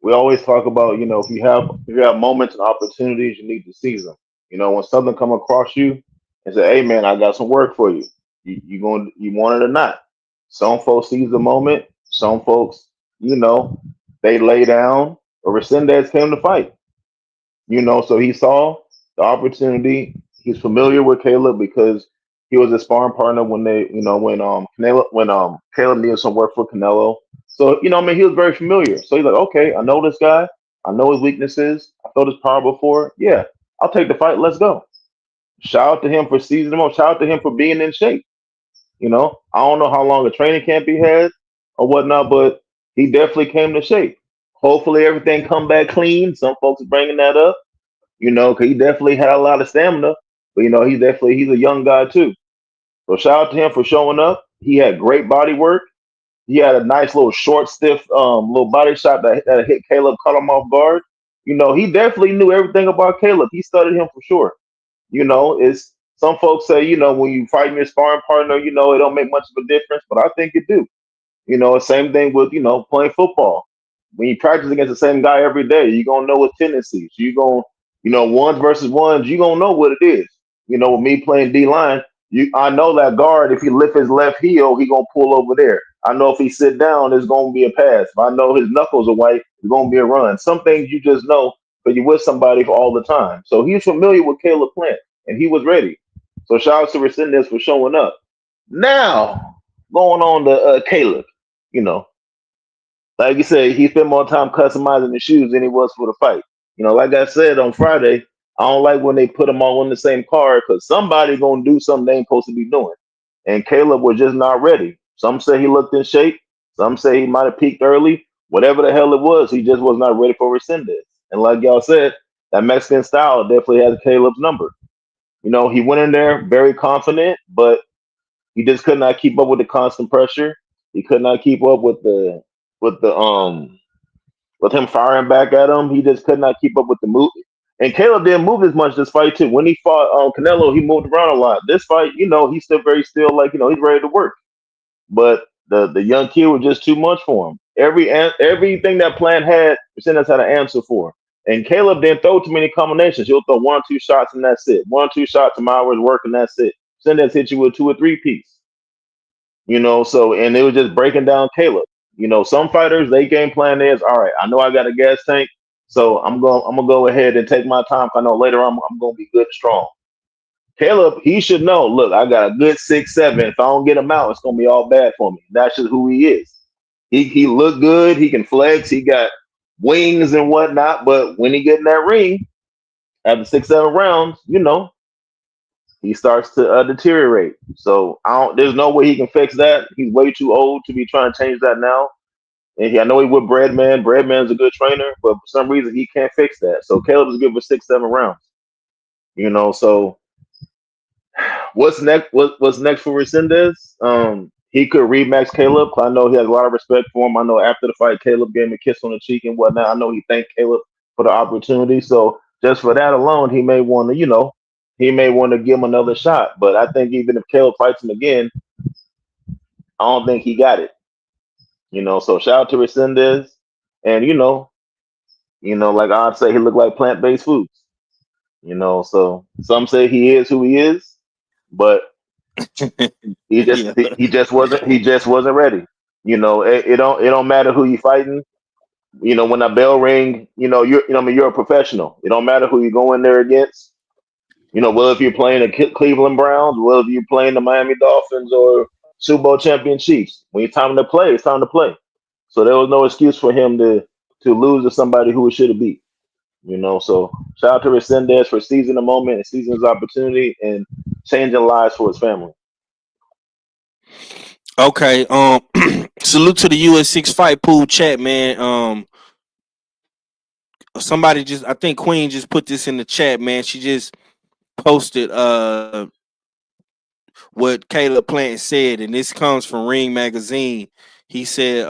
We always talk about, if you have moments and opportunities, you need to seize them. When something come across you and say, "Hey, man, I got some work for you," you want it or not. Some folks seize the moment. Some folks, they lay down. Or Resendez came to fight. So he saw the opportunity. He's familiar with Caleb because he was a sparring partner when Caleb needed some work for Canelo. So he was very familiar. So he's like, okay, I know this guy. I know his weaknesses. I felt his power before. Yeah, I'll take the fight. Let's go. Shout out to him for seizing him up. Shout out to him for being in shape. I don't know how long a training camp he had or whatnot, but he definitely came to shape. Hopefully everything come back clean. Some folks are bringing that up, because he definitely had a lot of stamina. But he's a young guy too. So shout out to him for showing up. He had great body work. He had a nice little short, stiff, little body shot that hit Caleb, cut him off guard. He definitely knew everything about Caleb. He studied him for sure. It's some folks say, when you fight your sparring partner, it don't make much of a difference, but I think it do. Same thing with, playing football. When you practice against the same guy every day, you're gonna know his tendencies. You're gonna, ones versus ones, you're gonna know what it is. With me playing D line, I know that guard, if he lift his left heel, he gonna pull over there. I know if he sit down, it's gonna be a pass. If I know his knuckles are white, it's gonna be a run. Some things you just know because you're with somebody for all the time. So he's familiar with Caleb Plant, and he was ready. So shout out to Resendiz for showing up. Now, going on to Caleb, like you said, he spent more time customizing the shoes than he was for the fight. Like I said on Friday, I don't like when they put them all on the same card because somebody gonna do something they ain't supposed to be doing. And Caleb was just not ready. Some say he looked in shape. Some say he might have peaked early. Whatever the hell it was, he just was not ready for Resendez. And like y'all said, that Mexican style definitely has Caleb's number. He went in there very confident, but he just could not keep up with the constant pressure. He could not keep up with him firing back at him. He just could not keep up with the move. And Caleb didn't move as much this fight too. When he fought Canelo, he moved around a lot. This fight, he's still very still, like he's ready to work. But the young kid was just too much for him. Everything that Plant had, Resendez had an answer for. And Caleb didn't throw too many combinations. He'll throw 1 or 2 shots and that's it. 1 or 2 shots, some hours work and that's it. Resendez hit you with 2 or 3 piece. So and it was just breaking down Caleb. Some fighters, they game plan is, all right, I know I got a gas tank, so I'm gonna go ahead and take my time. I know later I'm gonna be good and strong. Caleb, he should know, look, I got a good 6'7". If I don't get him out, it's gonna be all bad for me. That's just who he is. He looked good, he can flex, he got wings and whatnot, but when he get in that ring after 6-7 rounds, he starts to deteriorate. So there's no way he can fix that. He's way too old to be trying to change that now. And I know he with Breadman. Breadman's a good trainer, but for some reason he can't fix that. So Caleb is good for 6-7 rounds. So what's next? What's next for Resendez? He could rematch Caleb. I know he has a lot of respect for him. I know after the fight, Caleb gave him a kiss on the cheek and whatnot. I know he thanked Caleb for the opportunity. So just for that alone, he may want to, give him another shot. But I think even if Caleb fights him again, I don't think he got it. So shout out to Resendez. And like I'd say, he looked like plant-based foods. So some say he is who he is, but he just wasn't ready. It don't matter who you fighting. When that bell ring, you're a professional. It don't matter who you go in there against. Whether if you're playing the Cleveland Browns, whether if you're playing the Miami Dolphins or Super Bowl champion Chiefs. When it's time to play, it's time to play. So there was no excuse for him to lose to somebody who he should have beat. So shout out to Resendez for seizing the moment and seizing his opportunity and changing lives for his family. Okay. Salute to the US6 Fight Pool chat, man. Somebody I think Queen just put this in the chat, man. She just posted what Caleb Plant said, and this comes from Ring Magazine. He said,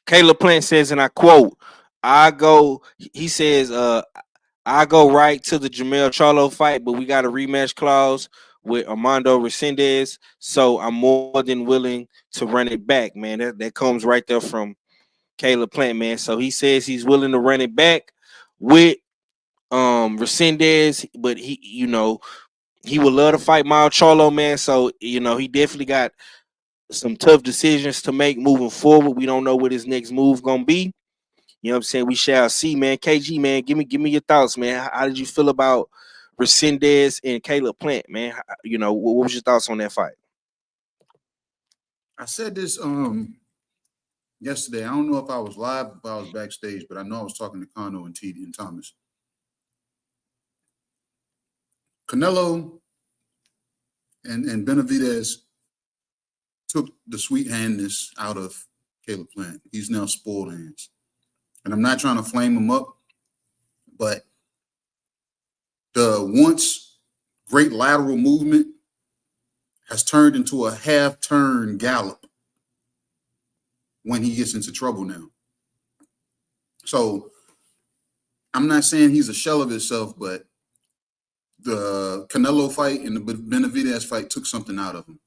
Caleb Plant says, and I quote, I go right to the Jamel Charlo fight, but we got a rematch clause. with Armando Resendiz, so I'm more than willing to run it back, man. That comes right there from Caleb Plant, man. So he says he's willing to run it back with Resendiz, but he would love to fight Miles Charlo, man. So he definitely got some tough decisions to make moving forward. We don't know what his next move gonna be. You know what I'm saying? We shall see, man. KG, man, give me your thoughts, man. How did you feel about Resendiz and Caleb Plant, man? What was your thoughts on that fight? I said this yesterday. I don't know if I was live, if I was backstage, but I know I was talking to Kano and TD and Thomas. Canelo and Benavidez took the sweet handness out of Caleb Plant. He's now spoiled hands. And I'm not trying to flame him up, but the once great lateral movement has turned into a half-turn gallop when he gets into trouble now. So I'm not saying he's a shell of himself, but the Canelo fight and the Benavidez fight took something out of him.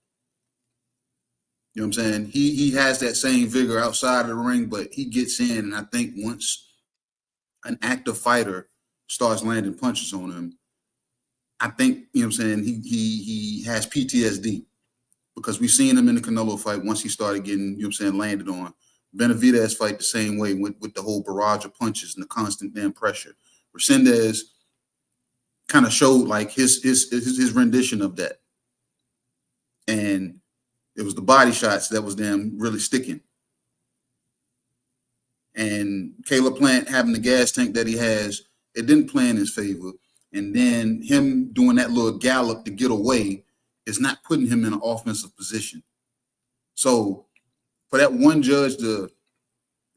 You know what I'm saying? He has that same vigor outside of the ring, but he gets in, and I think once an active fighter starts landing punches on him, I think, you know what I'm saying, he has PTSD, because we've seen him in the Canelo fight once he started getting, you know what I'm saying, landed on. Benavidez fight the same way with the whole barrage of punches and the constant damn pressure. Resendiz kind of showed like his rendition of that. And it was the body shots that was damn really sticking. And Caleb Plant having the gas tank that he has, it didn't play in his favor. And then him doing that little gallop to get away is not putting him in an offensive position. So for that one judge to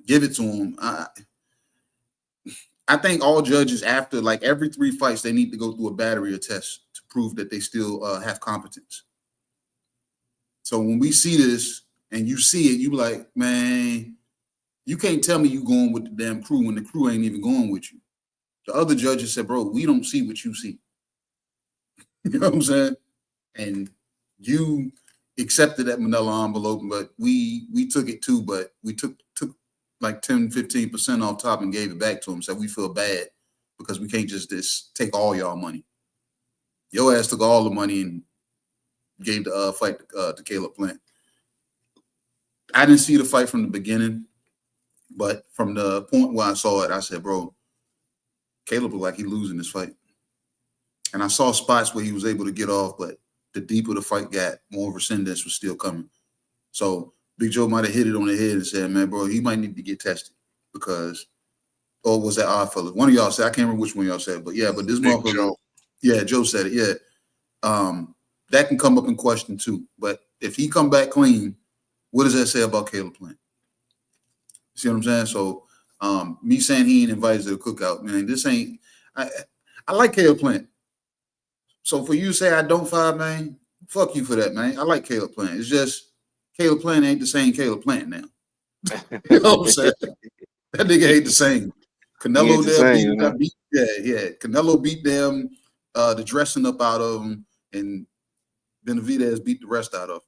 give it to him, I think all judges, after like every 3 fights, they need to go through a battery of tests to prove that they still have competence. So when we see this and you see it, you be like, man, you can't tell me you going with the damn crew when the crew ain't even going with you. The other judges said, bro, we don't see what you see. You know what I'm saying? And you accepted that manila envelope, but we took it too, but we took like 10, 15% off top and gave it back to him. So we feel bad because we can't just take all y'all money. Your ass took all the money and gave the fight to Caleb Plant. I didn't see the fight from the beginning, but from the point where I saw it, I said, bro, Caleb looked like he losing this fight. And I saw spots where he was able to get off, but the deeper the fight got, more Resendiz was still coming. So Big Joe might have hit it on the head and said, man, bro, he might need to get tested because, or was that odd fella? One of y'all said, I can't remember which one y'all said, but yeah, but this motherfucker, Joe. Yeah, Joe said it, yeah. That can come up in question too. But if he come back clean, what does that say about Caleb Plant? See what I'm saying? So me saying he ain't invited to the cookout, man, this ain't, I like Caleb Plant. So for you to say I don't fight, man, fuck you for that, man. I like Caleb Plant. It's just Caleb Plant ain't the same Caleb Plant now. You know what I'm saying? That nigga ain't the same. Canelo Canelo beat them, the dressing up out of him, and Benavidez beat the rest out of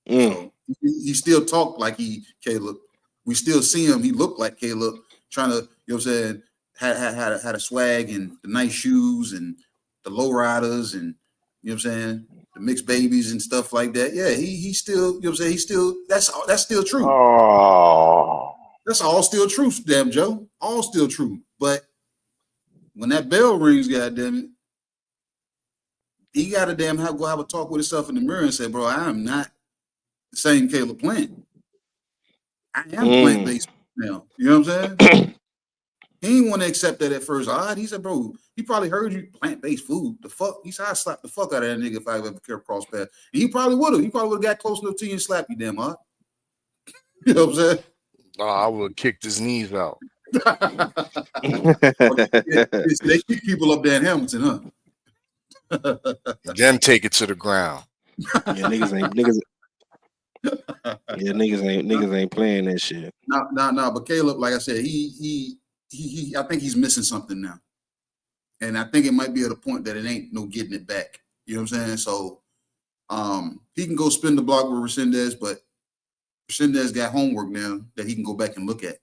him. So he still talked like Caleb. We still see him. He looked like Caleb, trying to, you know what I'm saying, had a swag and the nice shoes and the low riders and, you know what I'm saying, the mixed babies and stuff like that. Yeah, he still, you know what I'm saying, he's still, that's still true. Oh. That's all still true, damn Joe. All still true. But when that bell rings, goddamn it, he got to go have a talk with himself in the mirror and say, bro, I am not the same Caleb Plant. I am plant-based now. You know what I'm saying? He didn't want to accept that at first. He said, bro, he probably heard you plant-based food. The fuck? He said, I'd slap the fuck out of that nigga if I ever cross paths. And he probably would have. He probably would have got close enough to you and slapped you, damn hard. You know what I'm saying? Oh, I would have kicked his knees out. They kick people up there in Hamilton, huh? Then take it to the ground. Yeah, niggas ain't playing that shit. No, but Caleb, like I said, he I think he's missing something now. And I think it might be at a point that it ain't no getting it back. You know what I'm saying? So he can go spin the block with Resendiz, but Resendiz got homework now that he can go back and look at.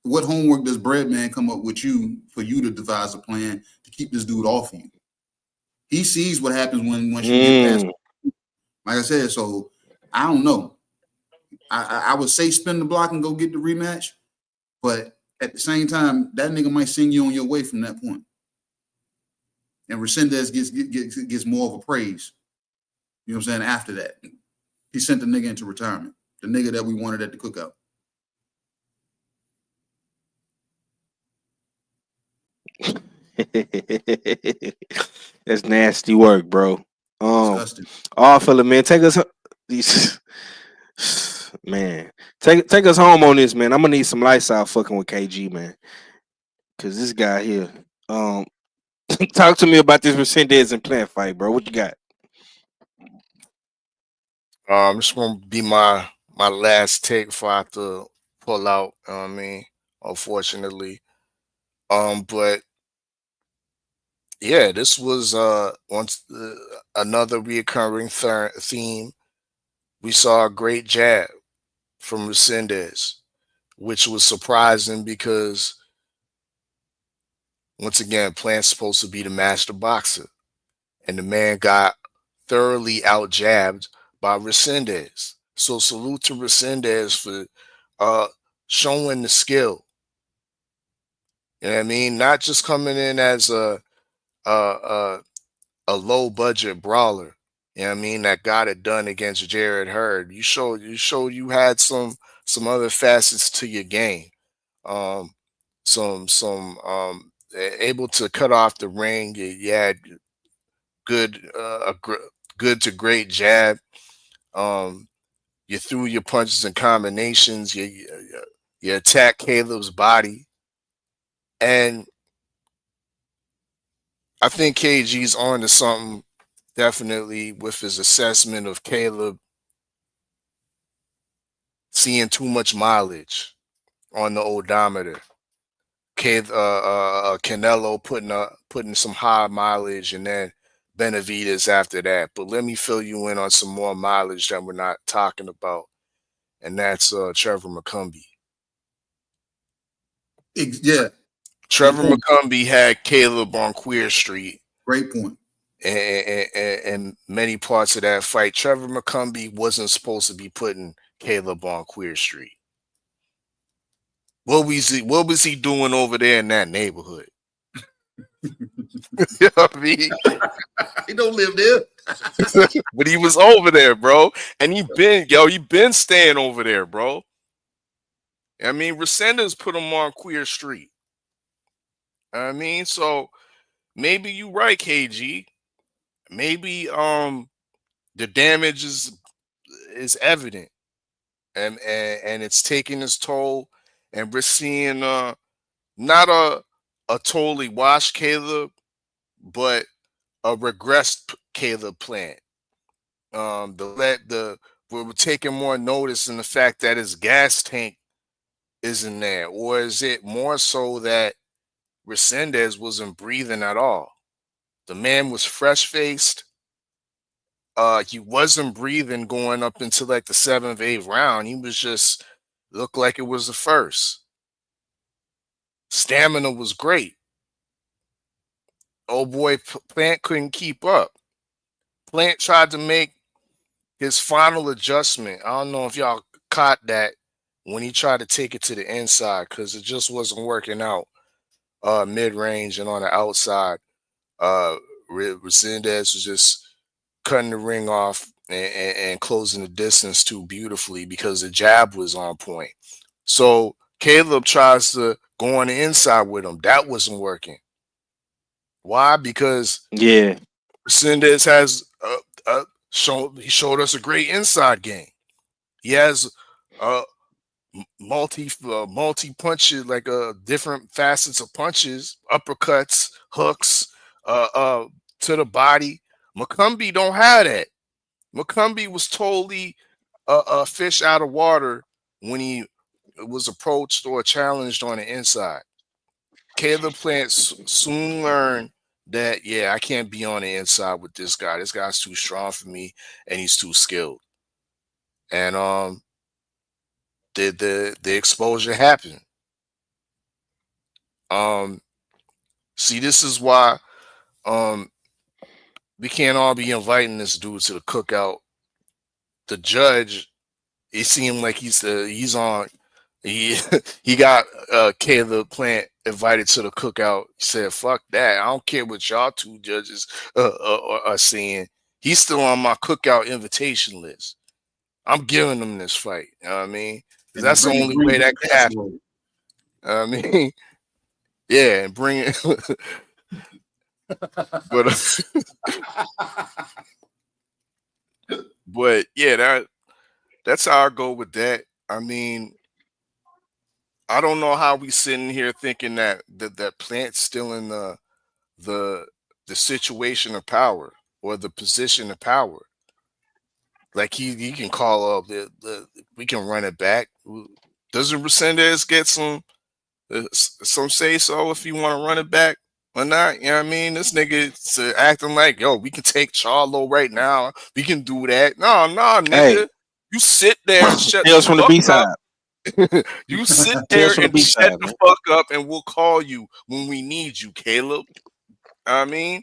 What homework does Breadman come up with you for you to devise a plan to keep this dude off of you? He sees what happens once you get past. Like I said, so I don't know. I would say spin the block and go get the rematch, but at the same time, that nigga might send you on your way from that point. And Resendiz gets more of a praise. You know what I'm saying? After that, he sent the nigga into retirement. The nigga that we wanted at the cookout. That's nasty work, bro. Disgusting. All fella, man, take us man. Take us home on this, man. I'm gonna need some lights out fucking with KG, man. Cause this guy here. Talk to me about this Resendiz and plant fight, bro. What you got? This gonna be my last take before I have to pull out. You know what I mean, unfortunately. But yeah, this was once another reoccurring theme. We saw a great jab from Resendiz, which was surprising because once again, Plant's supposed to be the master boxer, and the man got thoroughly out jabbed by Resendiz. So salute to Resendiz for showing the skill. You know what I mean? Not just coming in as a low budget brawler. You know what I mean? That got it done against Jared Hurd. You showed you had some other facets to your game. Able to cut off the ring. You had good to great jab. You threw your punches and combinations. You attacked Caleb's body, and I think KG's on to something definitely with his assessment of Caleb seeing too much mileage on the odometer. Canelo putting some high mileage, and then Benavidez after that. But let me fill you in on some more mileage that we're not talking about, and that's Trevor McCumbee. Yeah. Trevor McCumbee had Caleb on Queer Street. Great point. And many parts of that fight, Trevor McCumbee wasn't supposed to be putting Caleb on Queer Street. What was he doing over there in that neighborhood? You know what I mean? He don't live there. But he was over there, bro. And he been staying over there, bro. I mean, Resendiz put him on Queer Street. I mean, so maybe you right, KG. Maybe the damage is evident, and it's taking its toll, and we're seeing not a totally washed Caleb, but a regressed Caleb Plant. We're taking more notice in the fact that his gas tank isn't there, or is it more so that Resendiz wasn't breathing at all? The man was fresh-faced. He wasn't breathing going up into like the 7th, 8th round. He was just looked like it was the first. Stamina was great. Oh boy, Plant couldn't keep up. Plant tried to make his final adjustment. I don't know if y'all caught that when he tried to take it to the inside, because it just wasn't working out mid-range and on the outside. Resendiz was just cutting the ring off and closing the distance too beautifully because the jab was on point. So Caleb tries to go on the inside with him. That wasn't working. Why? Because Resendiz has he showed us a great inside game. He has multi punches, like different facets of punches, uppercuts, hooks, to the body. McCumbee don't have that. McCumbee was totally a fish out of water when he was approached or challenged on the inside. Caleb Plant soon learned that I can't be on the inside with this guy. This guy's too strong for me, and he's too skilled. And the exposure happened. See, this is why we can't all be inviting this dude to the cookout. The judge, it seemed like he got Caleb Plant invited to the cookout. He said, "Fuck that! I don't care what y'all two judges are saying. He's still on my cookout invitation list. I'm giving him this fight." You know what I mean? That's the only way that could happen. I mean, yeah, and bring it. But yeah, that's how I go with that. I mean, I don't know how we sitting here thinking that Plant's still in the situation of power or the position of power. Like he can call up we can run it back. Doesn't Resendiz get some say so if you want to run it back or not? You know what I mean? This nigga's acting like, yo, we can take Charlo right now. We can do that. No, nigga. Hey. You sit there and shut Tales from the B side. You sit there and shut the fuck up, and we'll call you when we need you, Caleb. I mean,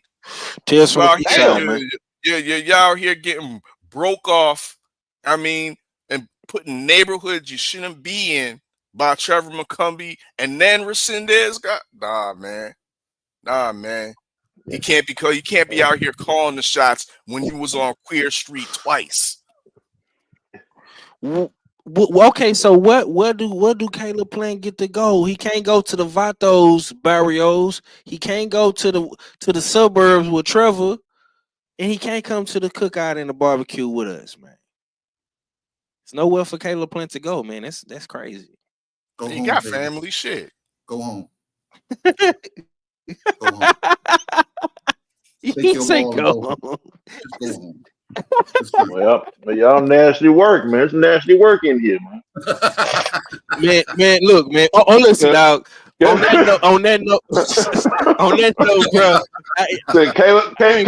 Tales from the B side, man. You're out here getting broke off. I mean, and putting neighborhoods you shouldn't be in by Trevor McCumbee, and then Resendiz got nah, man. You can't be out here calling the shots when you was on Queer Street twice. Okay, so where do Caleb Plant get to go? He can't go to the Vatos barrios. He can't go to the suburbs with Trevor, and he can't come to the cookout and the barbecue with us, man. There's nowhere for Caleb Plant to go, man. That's crazy. He got family shit. Go home. Go home. You say go home. Go home. Well, y'all nasty work, man. It's nasty work in here, man. man, look, man. Oh, listen, dog. On that note, bro. Caleb Plant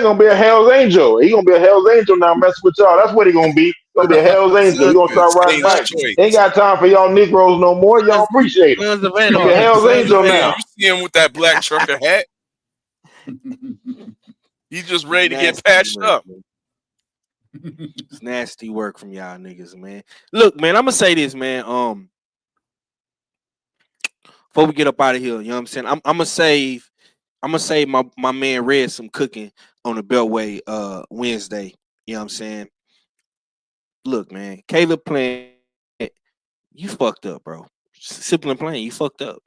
gonna be a Hell's Angel. He gonna be a Hell's Angel now, messing with y'all. That's what he gonna be. He gonna be a Hell's Angel. He gonna start riding bikes. Ain't got time for y'all Negroes no more. Y'all appreciate it. He be a Hell's Angel now. You see him with that black trucker hat? He's just ready to get patched up. It's nasty work from y'all niggas, man. Look, man, I'm gonna say this, man. Before we get up out of here, you know what I'm saying? I'm gonna save my man Red some cooking on the Beltway Wednesday. You know what I'm saying? Look, man, Caleb Plant, you fucked up, bro. Simple and plain, you fucked up.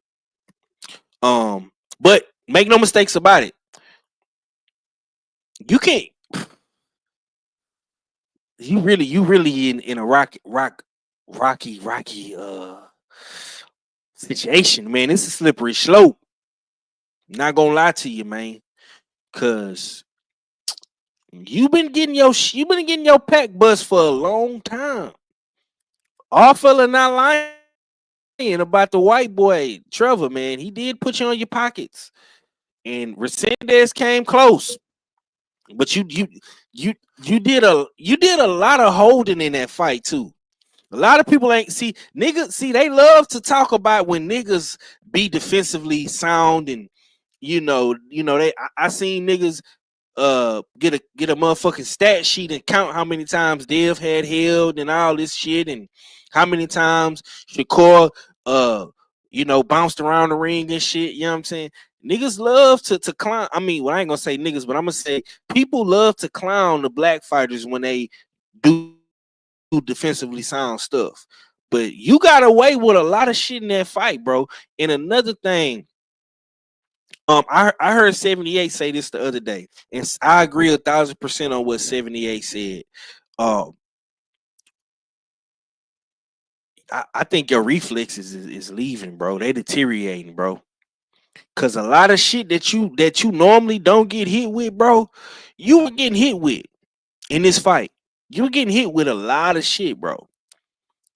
But make no mistakes about it. You can't. You really in a rocky situation, man. It's a slippery slope. Not gonna lie to you, man, cause you've been getting your pack bust for a long time. All fella not lying about the white boy Trevor, man. He did put you on your pockets, and Resendiz came close, but you did a lot of holding in that fight too. A lot of people ain't see they love to talk about when niggas be defensively sound, and I seen niggas get a motherfucking stat sheet and count how many times Dev had held and all this shit, and how many times Shakur bounced around the ring and shit. You know what I'm saying? Niggas love to clown. I mean, well, I ain't gonna say niggas, but I'm gonna say people love to clown the black fighters when they do defensively sound stuff. But you got away with a lot of shit in that fight, bro. And another thing, I heard 78 say this the other day, and I agree 1,000% on what 78 said. I think your reflexes is leaving, bro. They deteriorating, bro. Cause a lot of shit that you normally don't get hit with, bro, you were getting hit with in this fight. You were getting hit with a lot of shit, bro.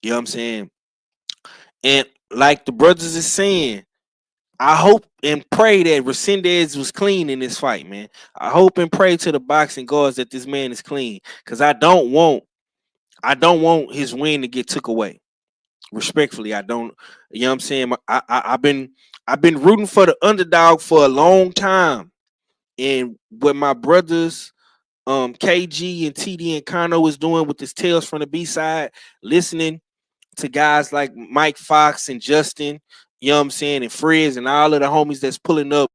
You know what I'm saying? And like the brothers is saying, I hope and pray that Resendiz was clean in this fight, man. I hope and pray to the boxing gods that this man is clean, because I don't want his win to get took away. Respectfully, I don't. You know what I'm saying? I've been rooting for the underdog for a long time, and what my brothers KG and TD and Kano is doing with this Tales from the B side, listening to guys like Mike Fox and Justin, you know what I'm saying, and Frizz and all of the homies that's pulling up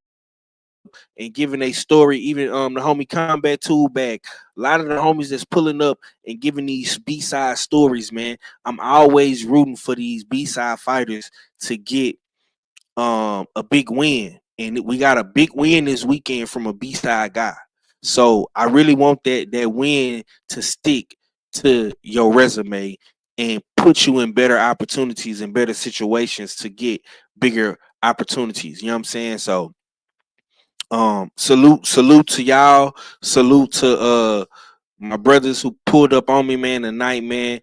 and giving a story, even the homie Combat Tool Bag, a lot of the homies that's pulling up and giving these B-side stories, man. I'm always rooting for these B-side fighters to get a big win. And we got a big win this weekend from a B-side guy. So I really want that win to stick to your resume and put you in better opportunities and better situations to get bigger opportunities. You know what I'm saying? So salute to y'all. Salute to my brothers who pulled up on me, man, tonight, man.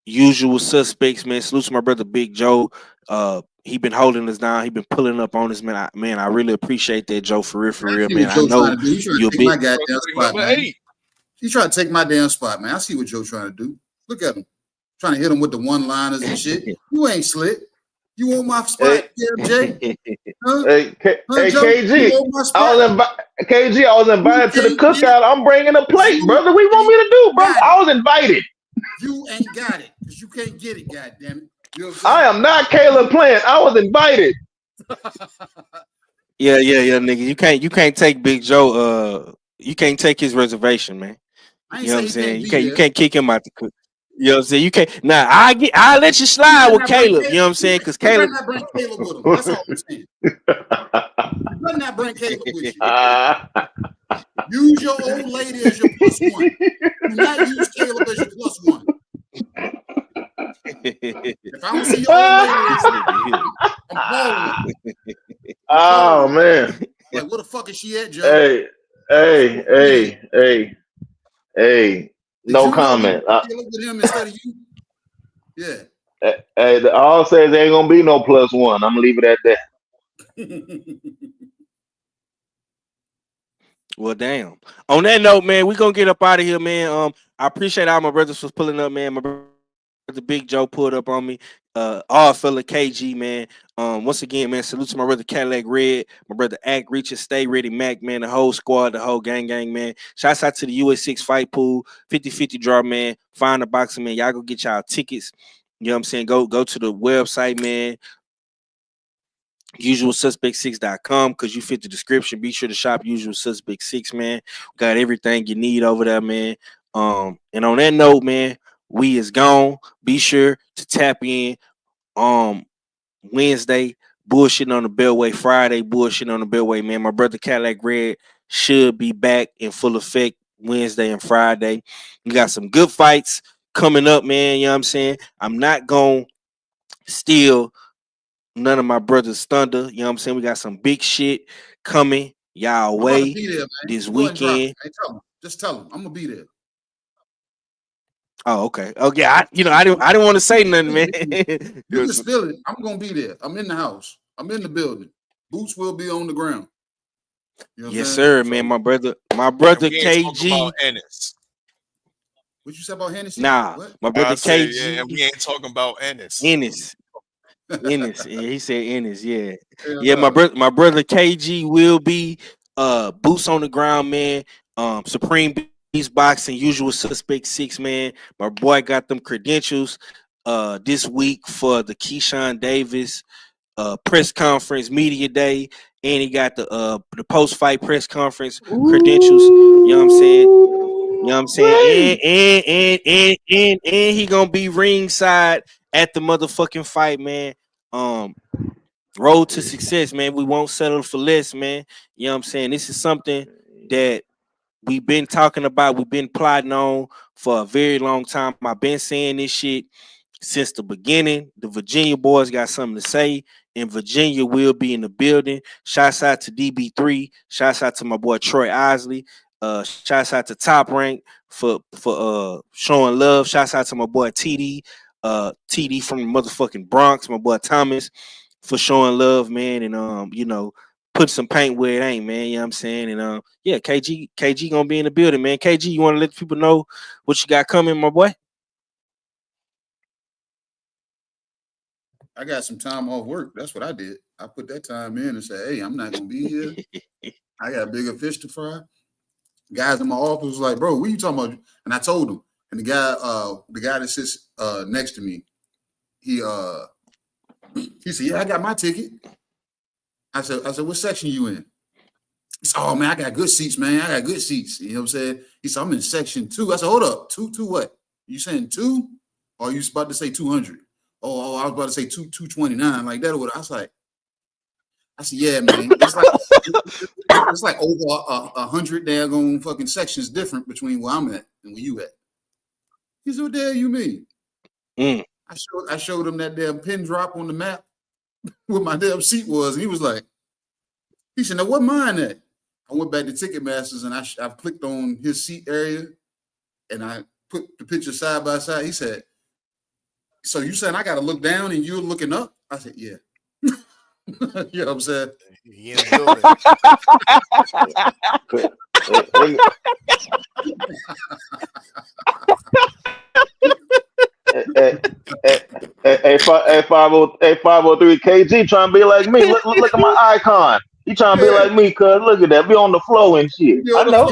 Usual suspects, man. Salute to my brother Big Joe. He been holding us down. He been pulling up on us, man. I really appreciate that, Joe. For real, man. I know you're big. My goddamn spot, man. He trying to take my damn spot, man. I see what Joe trying to do. Look at him, trying to hit him with the one-liners and shit. You ain't slick. You want my spot, KJ? Huh? Hey, KG, KG, I was invited to the cookout. I'm bringing a plate, brother. What you want me to do, bro? I was invited. You ain't got it because you can't get it, goddamn it. You know I am not Caleb Plant. I was invited. Yeah, nigga. You can't take Big Joe. You can't take his reservation, man. You know what I'm saying? You can't kick him out the cook. You know what I'm saying? You can't. Nah, I'll let you slide with Caleb. You know what I'm saying? Because Caleb. Not bring Caleb with him. That's all I'm saying. You better not bring Caleb with you. Use your old lady as your plus one. Do not use Caleb as your plus one. If I don't see your old lady, I'm calling her. Oh man. Like, where the fuck is she at, Joe? Hey. No comment. Look at him instead of you. Yeah. Hey, all says there ain't gonna be no plus one. I'm gonna leave it at that. Well, damn. On that note, man, we gonna get up out of here, man. I appreciate all my brothers for pulling up, man. My brother Big Joe pulled up on me. All fella KG, man. Once again, man, salute to my brother Cadillac Red, my brother Act Reacher, Stay Ready Mac, man, the whole squad, the whole gang, man. Shouts out to the US6 fight pool, 50-50 draw, man. Find the boxing, man. Y'all go get y'all tickets. You know what I'm saying? Go to the website, man. usualsuspect6.com, because you fit the description. Be sure to shop Usual Suspect 6, man. We got everything you need over there, man. And on that note, man, we is gone. Be sure to tap in Wednesday, bullshitting on the Beltway. Friday, bullshitting on the Beltway, man. My brother Cadillac Red should be back in full effect Wednesday and Friday. We got some good fights coming up, man. You know what I'm saying? I'm not going to steal none of my brother's thunder. You know what I'm saying? We got some big shit coming y'all way this weekend. Hey, just tell him. I'm going to be there. Oh, okay. Oh, yeah. I didn't want to say nothing, man. You can spill it. I'm gonna be there. I'm in the house. I'm in the building. Boots will be on the ground. You know yes, sir, man. My brother KG. What you said about Hennessy? Nah, what? My brother KG. Yeah, and we ain't talking about Ennis. Ennis. Yeah, he said Ennis. Yeah. My brother KG will be boots on the ground, man. Supreme Beast Boxing, Usual Suspect 6, man. My boy got them credentials this week for the Keyshawn Davis press conference, media day, and he got the post-fight press conference credentials. You know what I'm saying? You know what I'm saying? And he gonna be ringside at the motherfucking fight, man. Road to success, man. We won't settle for less, man. You know what I'm saying? This is something that we've been talking about, we've been plotting on for a very long time. I've been saying this shit since the beginning. The Virginia boys got something to say, and Virginia will be in the building. Shouts out to DB3. Shouts out to my boy Troy Isley. Shouts out to Top Rank for showing love. Shouts out to my boy TD. TD from the motherfucking Bronx. My boy Thomas for showing love, man, and put some paint where it ain't, man. You know what I'm saying? And yeah, KG gonna be in the building, man. KG, you want to let people know what you got coming, my boy? I got some time off work. That's what I did. I put that time in and said, hey, I'm not gonna be here. I got bigger fish to fry. Guys in my office was like, bro, what are you talking about? And I told him. And the guy that sits next to me, he said, yeah, I got my ticket. I said, what section you in? He said, oh man, I got good seats, man. I got good seats. You know what I'm saying? He said, I'm in section 2. I said, hold up, two what? You saying 2? Or are you about to say 200? Oh, I was about to say 229, like that or what? I said, yeah, man. It's like over 100 daggone fucking sections different between where I'm at and where you at. He said, what the hell you mean? I showed him that damn pin drop on the map where my damn seat was, and he was like, he said, now what mine at? I went back to Ticketmasters and I clicked on his seat area and I put the picture side by side. He said, so you saying I got to look down and you're looking up? I said, yeah. You know what I'm saying? Yeah. Hey, 503 KG trying to be like me. Look at my icon. You trying to be like me, cuz look at that. Be on the flow and shit. I know.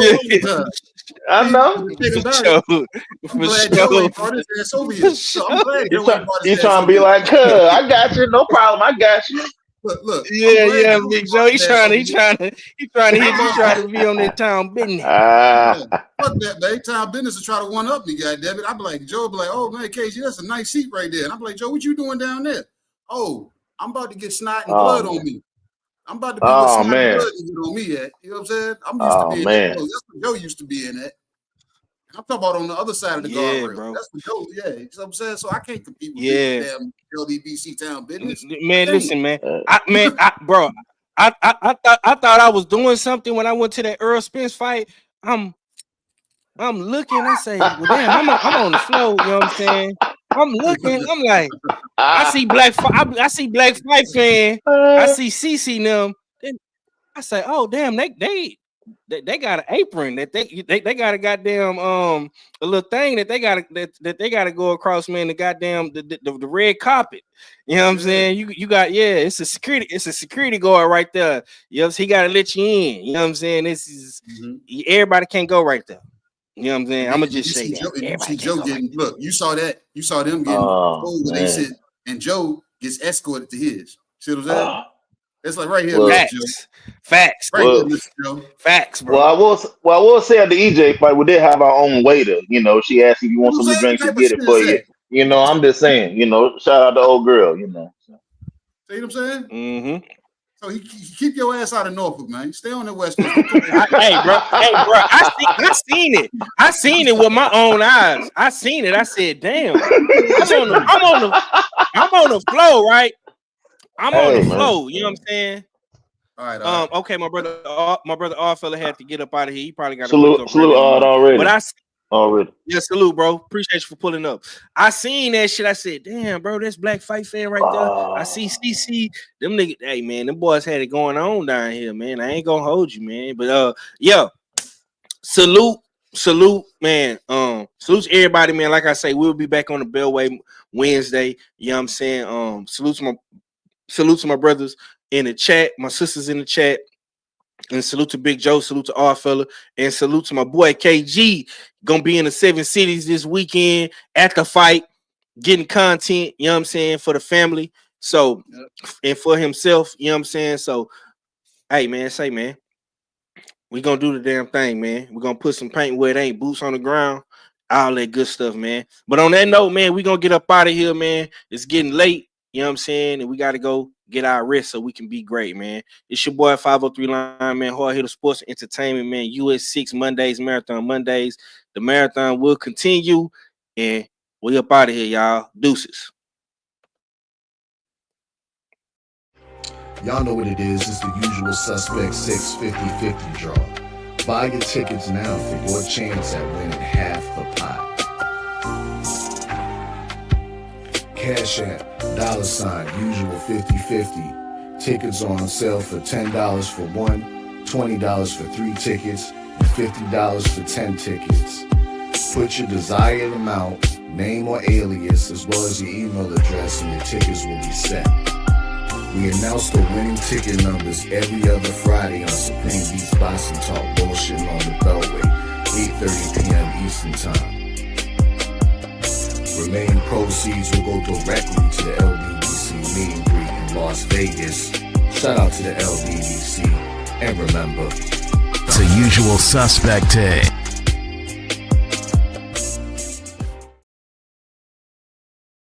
I know. I'm glad Joe ain't brought his ass over here. So I'm glad Joe ain't brought his ass trying to be like, cuz I got you. No problem. I got you. Look. Yeah, Big Joe. He trying to hit you, trying to be on that town business. Fuck that, babe. Town business to try to one up me, goddamn it. I'd be like, Joe be like, oh man, KG, that's a nice seat right there. And I'm like, Joe, what you doing down there? Oh, I'm about to get snot and blood on me. I'm about to be with snot and blood to get on me at. You know what I'm saying? I'm used to being that. That's what Joe used to be in at. I'm talking about on the other side of the guardrail. Bro. That's what Joe, you know what I'm saying? So I can't compete with this damn LDBC town business. Man, listen, man. I thought I was doing something when I went to that Earl Spence fight. I'm looking, I say, well, damn, I'm on the floor, you know what I'm saying? I'm looking, I'm like, I see Black Fight fan, I see CC them. Then I say, oh damn, they got an apron that they got a goddamn a little thing that they gotta go across, man. The goddamn the red carpet. You know what I'm saying? You got it's a security guard right there. Yes, he gotta let you in. You know what I'm saying? This is everybody can't go right there. You know what I'm saying? I'm gonna just say that. You see Joe getting look. You saw them getting where they sit, and Joe gets escorted to his. See what I'm saying? It's like right here. Facts. Right here, Joe. Facts, bro. Well, I will say at the EJ fight, we did have our own waiter. You know, she asked if you want some to drink, she get it for you. You know, I'm just saying. You know, shout out to old girl. You know. See what I'm saying? Mm-hmm. So he keep your ass out of Norfolk, man. Stay on the West Coast. Hey, bro. I seen it. I seen it with my own eyes. I seen it. I said, damn. I'm on the flow, right? I'm on the flow. You know what I'm saying? All right. Okay, my brother R fella had to get up out of here. He probably got to salute already. But already. Yeah, salute, bro. Appreciate you for pulling up. I seen that shit. I said, damn, bro, that's Black Fight fan right there. I see CC. Them niggas, hey man, them boys had it going on down here, man. I ain't gonna hold you, man. But salute, man. Salute to everybody, man. Like I say, we'll be back on the Bellway Wednesday. You know what I'm saying? Salute to my brothers in the chat, my sisters in the chat. And salute to Big Joe, salute to R fella, and salute to my boy KG. Gonna be in the 7 cities this weekend at the fight, getting content, you know what I'm saying, for the family. So, and for himself, you know what I'm saying. So, hey man, we gonna do the damn thing, man. We're gonna put some paint where it ain't, boots on the ground, all that good stuff, man. But on that note, man, we gonna get up out of here, man. It's getting late, you know what I'm saying, and we gotta go get our rest so we can be great, man. It's your boy 503 Line, man. Hard Hitter Sports and Entertainment, man. US6 Mondays, Marathon Mondays. The marathon will continue, and we up out of here, y'all. Deuces. Y'all know what it is. It's the usual suspect 650-50 draw. Buy your tickets now for your chance at winning half the pot. Cash App $usual 50/50. Tickets on sale for $10 for one, $20 for 3 tickets, and $50 for 10 tickets. Put your desired amount, name or alias, as well as your email address, and your tickets will be sent. We announce the winning ticket numbers every other Friday on Supreme Beats Boxing Talk Bullshit on the Beltway, 8:30 p.m. Eastern Time. Remaining proceeds will go directly to the LBBC meet and greet in Las Vegas. Shout out to the LBBC, and remember, It's a usual suspect.